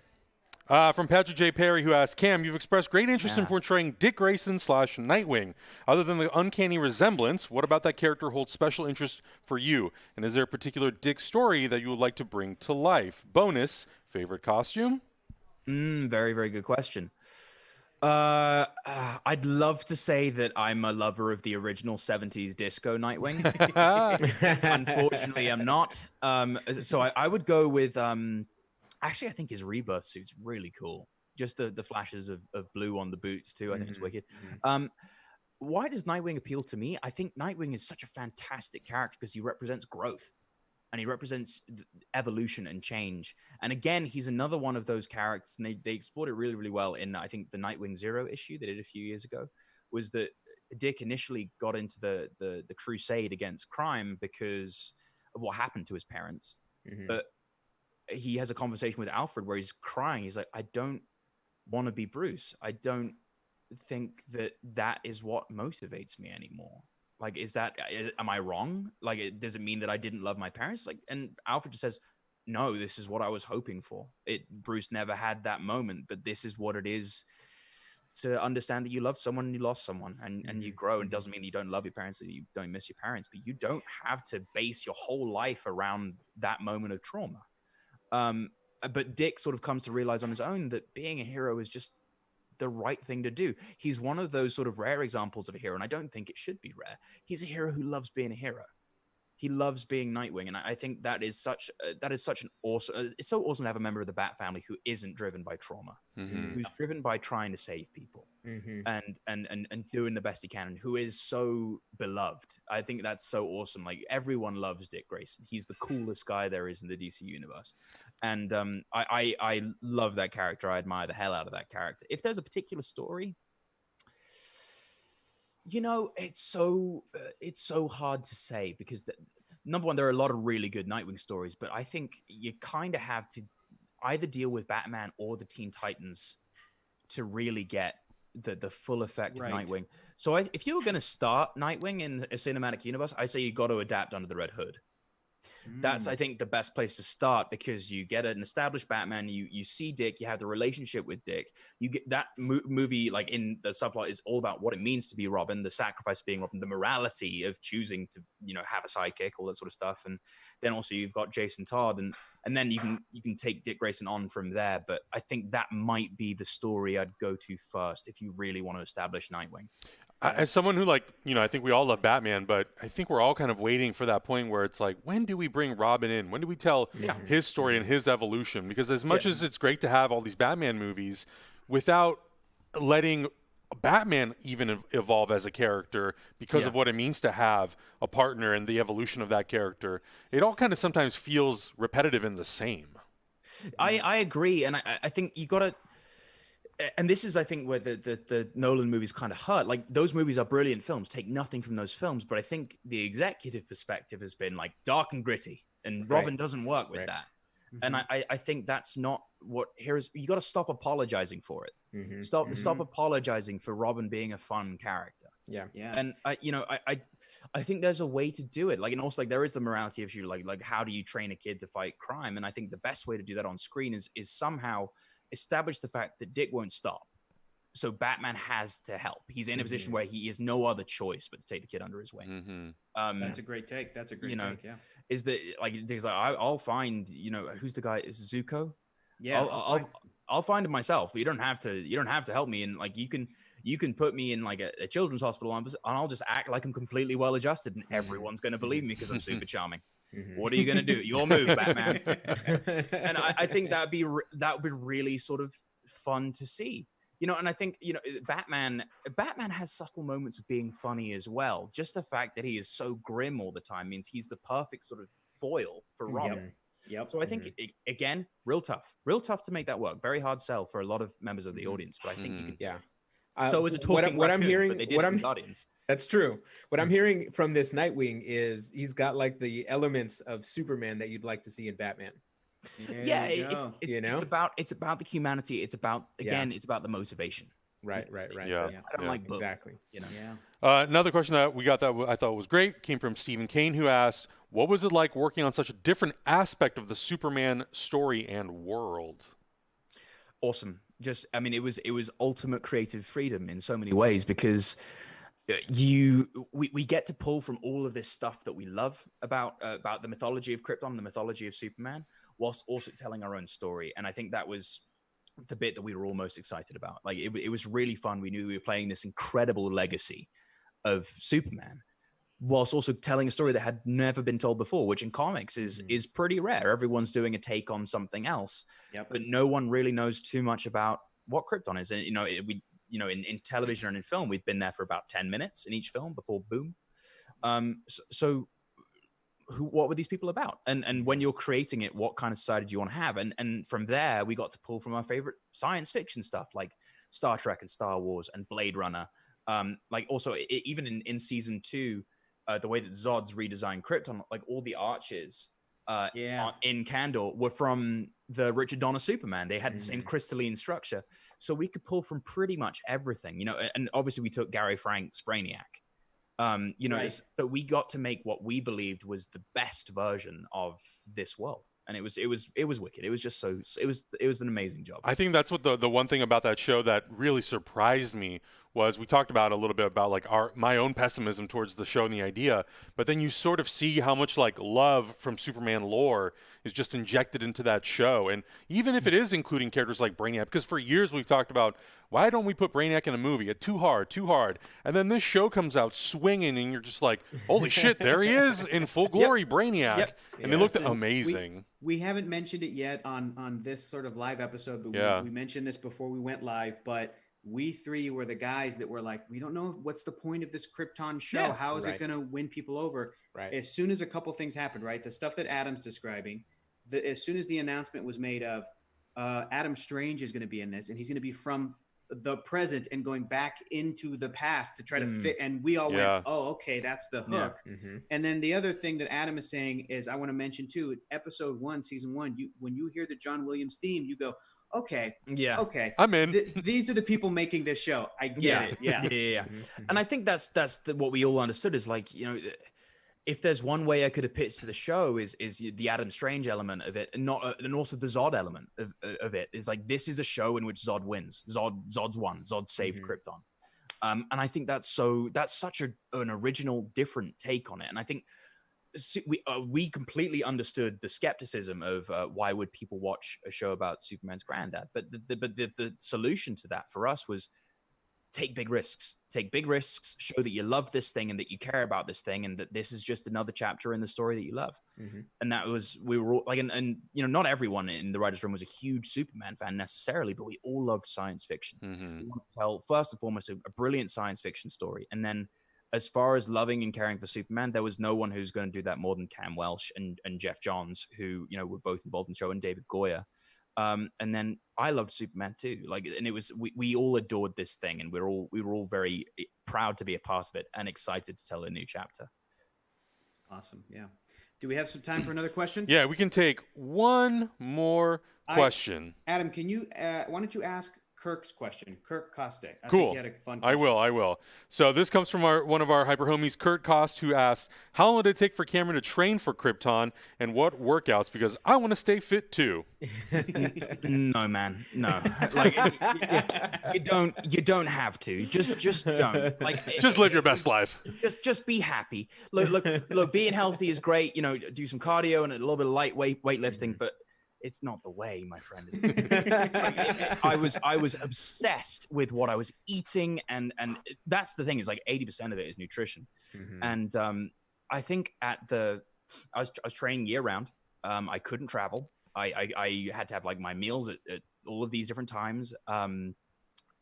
From Patrick J. Perry, who asked, Cam, you've expressed great interest in portraying Dick Grayson / Nightwing. Other than the uncanny resemblance, what about that character holds special interest for you? And is there a particular Dick story that you would like to bring to life? Bonus, favorite costume? Very, very good question. I'd love to say that I'm a lover of the original 70s disco Nightwing. Unfortunately, I'm not. So I would go with... Actually, I think his rebirth suit's really cool. Just the flashes of blue on the boots, too. I think it's wicked. Why does Nightwing appeal to me? I think Nightwing is such a fantastic character because he represents growth. And he represents evolution and change. And again, he's another one of those characters, and they explored it really, really well in, I think, the Nightwing Zero issue they did a few years ago, was that Dick initially got into the crusade against crime because of what happened to his parents. But he has a conversation with Alfred where he's crying. He's like, I don't want to be Bruce. I don't think that is what motivates me anymore. Like, am I wrong? Like, does it mean that I didn't love my parents? Like, and Alfred just says, no, this is what I was hoping for. Bruce never had that moment, but this is what it is to understand that you loved someone and you lost someone and you grow. And it doesn't mean that you don't love your parents, that you don't miss your parents, but you don't have to base your whole life around that moment of trauma. But Dick sort of comes to realize on his own that being a hero is just the right thing to do. He's one of those sort of rare examples of a hero, and I don't think it should be rare. He's a hero who loves being a hero. He loves being Nightwing, and I think that is such an awesome. It's so awesome to have a member of the Bat family who isn't driven by trauma, who's driven by trying to save people, and doing the best he can, and who is so beloved. I think that's so awesome. Like, everyone loves Dick Grayson. He's the coolest guy there is in the DC universe, and I love that character. I admire the hell out of that character. If there's a particular story, it's so hard to say because number one, there are a lot of really good Nightwing stories, but I think you kind of have to either deal with Batman or the Teen Titans to really get the full effect of Nightwing. So if you were going to start Nightwing in a cinematic universe, I say you got to adapt Under the Red Hood. That's, I think, the best place to start because you get an established Batman. You see Dick. You have the relationship with Dick. You get that movie, like in the subplot, is all about what it means to be Robin, the sacrifice of being Robin, the morality of choosing to have a sidekick, all that sort of stuff. And then also you've got Jason Todd, and then you can take Dick Grayson on from there. But I think that might be the story I'd go to first if you really want to establish Nightwing. As someone who, I think we all love Batman, but I think we're all kind of waiting for that point where it's like, when do we bring Robin in? When do we tell his story and his evolution? Because as much as it's great to have all these Batman movies, without letting Batman even evolve as a character because of what it means to have a partner and the evolution of that character, it all kind of sometimes feels repetitive and the same. I agree, and I think you got to... And this is, I think, where the Nolan movies kind of hurt. Like, those movies are brilliant films. Take nothing from those films. But I think the executive perspective has been, like, dark and gritty. And Robin doesn't work with that. And I think that's not what heroes... You got to stop apologizing for it. Stop apologizing for Robin being a fun character. Yeah. And, I think there's a way to do it. Like, and also, like, there is the morality issue. Like how do you train a kid to fight crime? And I think the best way to do that on screen is somehow... establish the fact that Dick won't stop. So Batman has to help. He's in a position where he has no other choice but to take the kid under his wing. That's a great take. Take. Yeah. Is that Dick's like, I'll find, who's the guy? Is Zuko? Yeah. I'll find him myself. You don't have to help me. And like, you can put me in like a children's hospital and I'll just act like I'm completely well adjusted and everyone's going to believe me because I'm super charming. What are you going to do? Your move, Batman. And I think that would be really sort of fun to see. You know, and I think, you know, Batman has subtle moments of being funny as well. Just the fact that he is so grim all the time means he's the perfect sort of foil for Robin. Yep. So I think, again, real tough to make that work. Very hard sell for a lot of members of the audience, but I think you can. Yeah. So is a talking what I'm raccoon, hearing, but they did what it I'm with Guardians. That's true. What I'm hearing from this Nightwing is he's got like the elements of Superman that you'd like to see in Batman. Yeah, it's about the humanity. It's about it's about the motivation. Right. Yeah. I don't like books, exactly. You know. Yeah. Another question that we got that I thought was great came from Stephen Kane, who asked, "What was it like working on such a different aspect of the Superman story and world?" Awesome. Just, I mean, it was ultimate creative freedom in so many ways, because we get to pull from all of this stuff that we love about the mythology of Krypton, the mythology of Superman, whilst also telling our own story. And I think that was the bit that we were all most excited about. Like, it was really fun. We knew we were playing this incredible legacy of Superman, whilst also telling a story that had never been told before, which in comics is pretty rare. Everyone's doing a take on something else, but no one really knows too much about what Krypton is. And in television and in film, we've been there for about 10 minutes in each film before boom. What were these people about? And when you're creating it, what kind of society do you want to have? And from there, we got to pull from our favorite science fiction stuff like Star Trek and Star Wars and Blade Runner. Like also even in season 2, the way that Zod's redesigned Krypton, like all the arches in Kandor were from the Richard Donner Superman. They had the same crystalline structure. So we could pull from pretty much everything, you know, and obviously we took Gary Frank's Brainiac, you know, but we got to make what we believed was the best version of this world. And it was wicked. It was just it was an amazing job. I think that's what the one thing about that show that really surprised me was we talked about a little bit about like my own pessimism towards the show and the idea, but then you sort of see how much like love from Superman lore is just injected into that show. And even if it is including characters like Brainiac, because for years we've talked about why don't we put Brainiac in a movie? It's too hard. And then this show comes out swinging and you're just like, holy shit, there he is in full glory, Brainiac. And it looked amazing. We haven't mentioned it yet on this sort of live episode, but we mentioned this before we went live, but we three were the guys that were like, we don't know what's the point of this Krypton show. How is it going to win people over? As soon as a couple things happened, right? The stuff that Adam's describing, as soon as the announcement was made of Adam Strange is going to be in this, and he's going to be from the present and going back into the past to try to fit. And we all went, oh, okay, that's the hook. And then the other thing that Adam is saying is, I want to mention too, episode 1, season 1, when you hear the John Williams theme, you go, okay, I'm in. These are the people making this show. I get it. And I think that's what we all understood is like, you know, if there's one way I could have pitched to the show is the Adam Strange element of it, and also the Zod element of it is like, this is a show in which Zod wins. Zod's won. Zod saved Krypton. And I think that's such an original, different take on it. And I think we completely understood the skepticism of why would people watch a show about Superman's granddad, but the solution to that for us was take big risks, show that you love this thing and that you care about this thing, and that this is just another chapter in the story that you love. And that was, we were all like, and you know, not everyone in the writers' room was a huge Superman fan necessarily, but we all loved science fiction. We wanted to tell first and foremost a brilliant science fiction story, and then as far as loving and caring for Superman, there was no one who's going to do that more than Cam Welsh and Jeff Johns, who, you know, were both involved in the show, and David Goyer. And then I loved Superman too. Like, and it was, we all adored this thing, and we were all very proud to be a part of it and excited to tell a new chapter. Awesome. Yeah. Do we have some time for another question? Yeah, we can take one more question. Adam, can you, why don't you ask Kirk's question, Kirk Coste. Cool. Think he had a fun question. I will. So this comes from one of our hyper homies, Kurt Cost, who asks, how long did it take for Cameron to train for Krypton, and what workouts? Because I want to stay fit too. No, man, no. Like, you don't have to. Just don't. Like, just live your best life. Just be happy. Look. Being healthy is great. You know, do some cardio and a little bit of lightweight weightlifting, but it's not the way, my friend. I was obsessed with what I was eating, and that's the thing, is like 80% of it is nutrition. And I think I was training year round. I couldn't travel. I had to have like my meals at all of these different times. And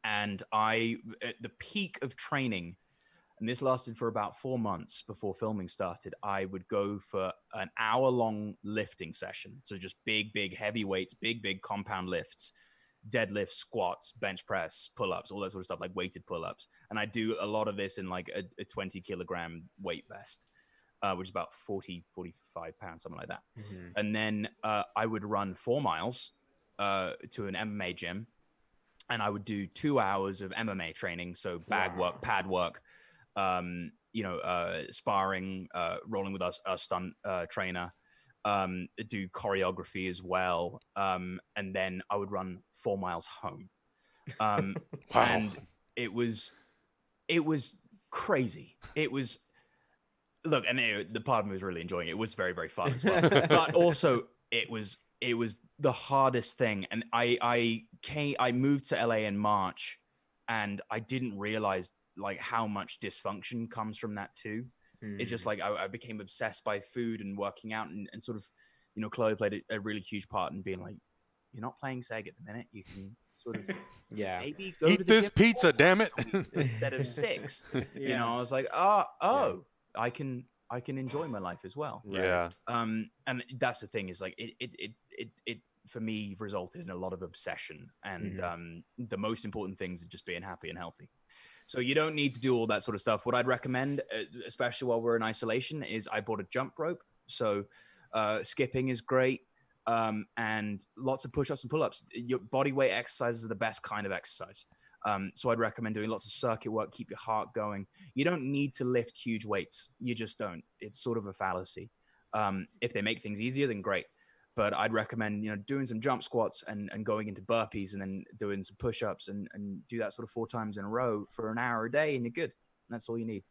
And at the peak of training, and this lasted for about 4 months before filming started, I would go for an hour-long lifting session. So just big, heavy weights, big compound lifts, deadlifts, squats, bench press, pull-ups, all that sort of stuff, like weighted pull-ups. And I do a lot of this in like a 20-kilogram weight vest, which is about 45 pounds, something like that. Mm-hmm. And then I would run 4 miles to an MMA gym, and I would do 2 hours of MMA training. So bag work, pad work, sparring, rolling with our stunt trainer, do choreography as well. And then I would run 4 miles home. Wow. And it was crazy. It was, look, and the part of me was really enjoying it. It was very, very fun as well. But also it was the hardest thing. And I moved to LA in March, and I didn't realize like how much dysfunction comes from that too. It's just like I became obsessed by food and working out, and sort of, Chloe played a really huge part in being like, you're not playing Seg at the minute. You can sort of maybe go eat to the this gym pizza, damn it, instead of 6. I was like, I can enjoy my life as well. Yeah. And that's the thing, is like it for me resulted in a lot of obsession, and the most important things are just being happy and healthy. So you don't need to do all that sort of stuff. What I'd recommend, especially while we're in isolation, is I bought a jump rope. So skipping is great, and lots of push-ups and pull-ups. Your body weight exercises are the best kind of exercise. So I'd recommend doing lots of circuit work, keep your heart going. You don't need to lift huge weights. You just don't. It's sort of a fallacy. If they make things easier, then great. But I'd recommend, doing some jump squats and going into burpees, and then doing some push-ups and do that sort of 4 times in a row for an hour a day, and you're good. That's all you need.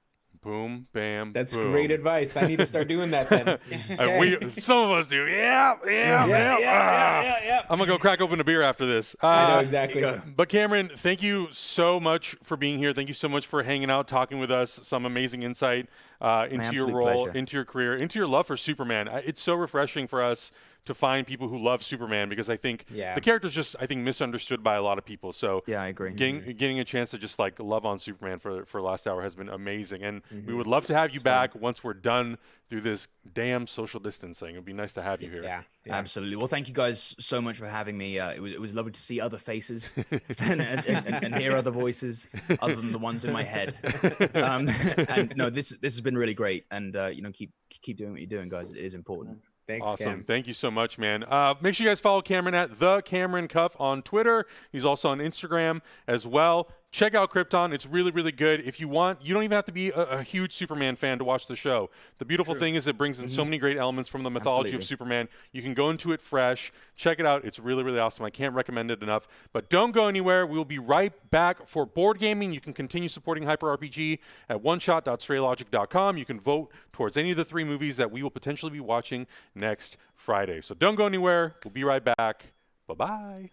Boom, bam, That's boom. great advice. I need to start doing that then. Some of us do. Yeah. I'm going to go crack open a beer after this. I know, exactly. But Cameron, thank you so much for being here. Thank you so much for hanging out, talking with us. Some amazing insight into your role, pleasure. into your career, into your love for Superman. It's so refreshing for us to find people who love Superman, because I think the character's just, misunderstood by a lot of people. So yeah, I agree. Getting a chance to just like love on Superman for last hour has been amazing. And we would love to have you back once we're done through this damn social distancing. It'd be nice to have you here. Yeah. Absolutely. Well, thank you guys so much for having me. It was lovely to see other faces and hear other voices other than the ones in my head. And no, this has been really great. And keep doing what you're doing, guys. It is important. Thanks, awesome. Cam. Thank you so much, man. Make sure you guys follow Cameron at the Cameron Cuffe on Twitter. He's also on Instagram as well. Check out Krypton. It's really, really good. If you want, you don't even have to be a huge Superman fan to watch the show. The beautiful thing is it brings in so many great elements from the mythology of Superman. You can go into it fresh. Check it out. It's really, really awesome. I can't recommend it enough. But don't go anywhere. We'll be right back for board gaming. You can continue supporting Hyper RPG at oneshot.straylogic.com. You can vote towards any of the 3 movies that we will potentially be watching next Friday. So don't go anywhere. We'll be right back. Bye-bye.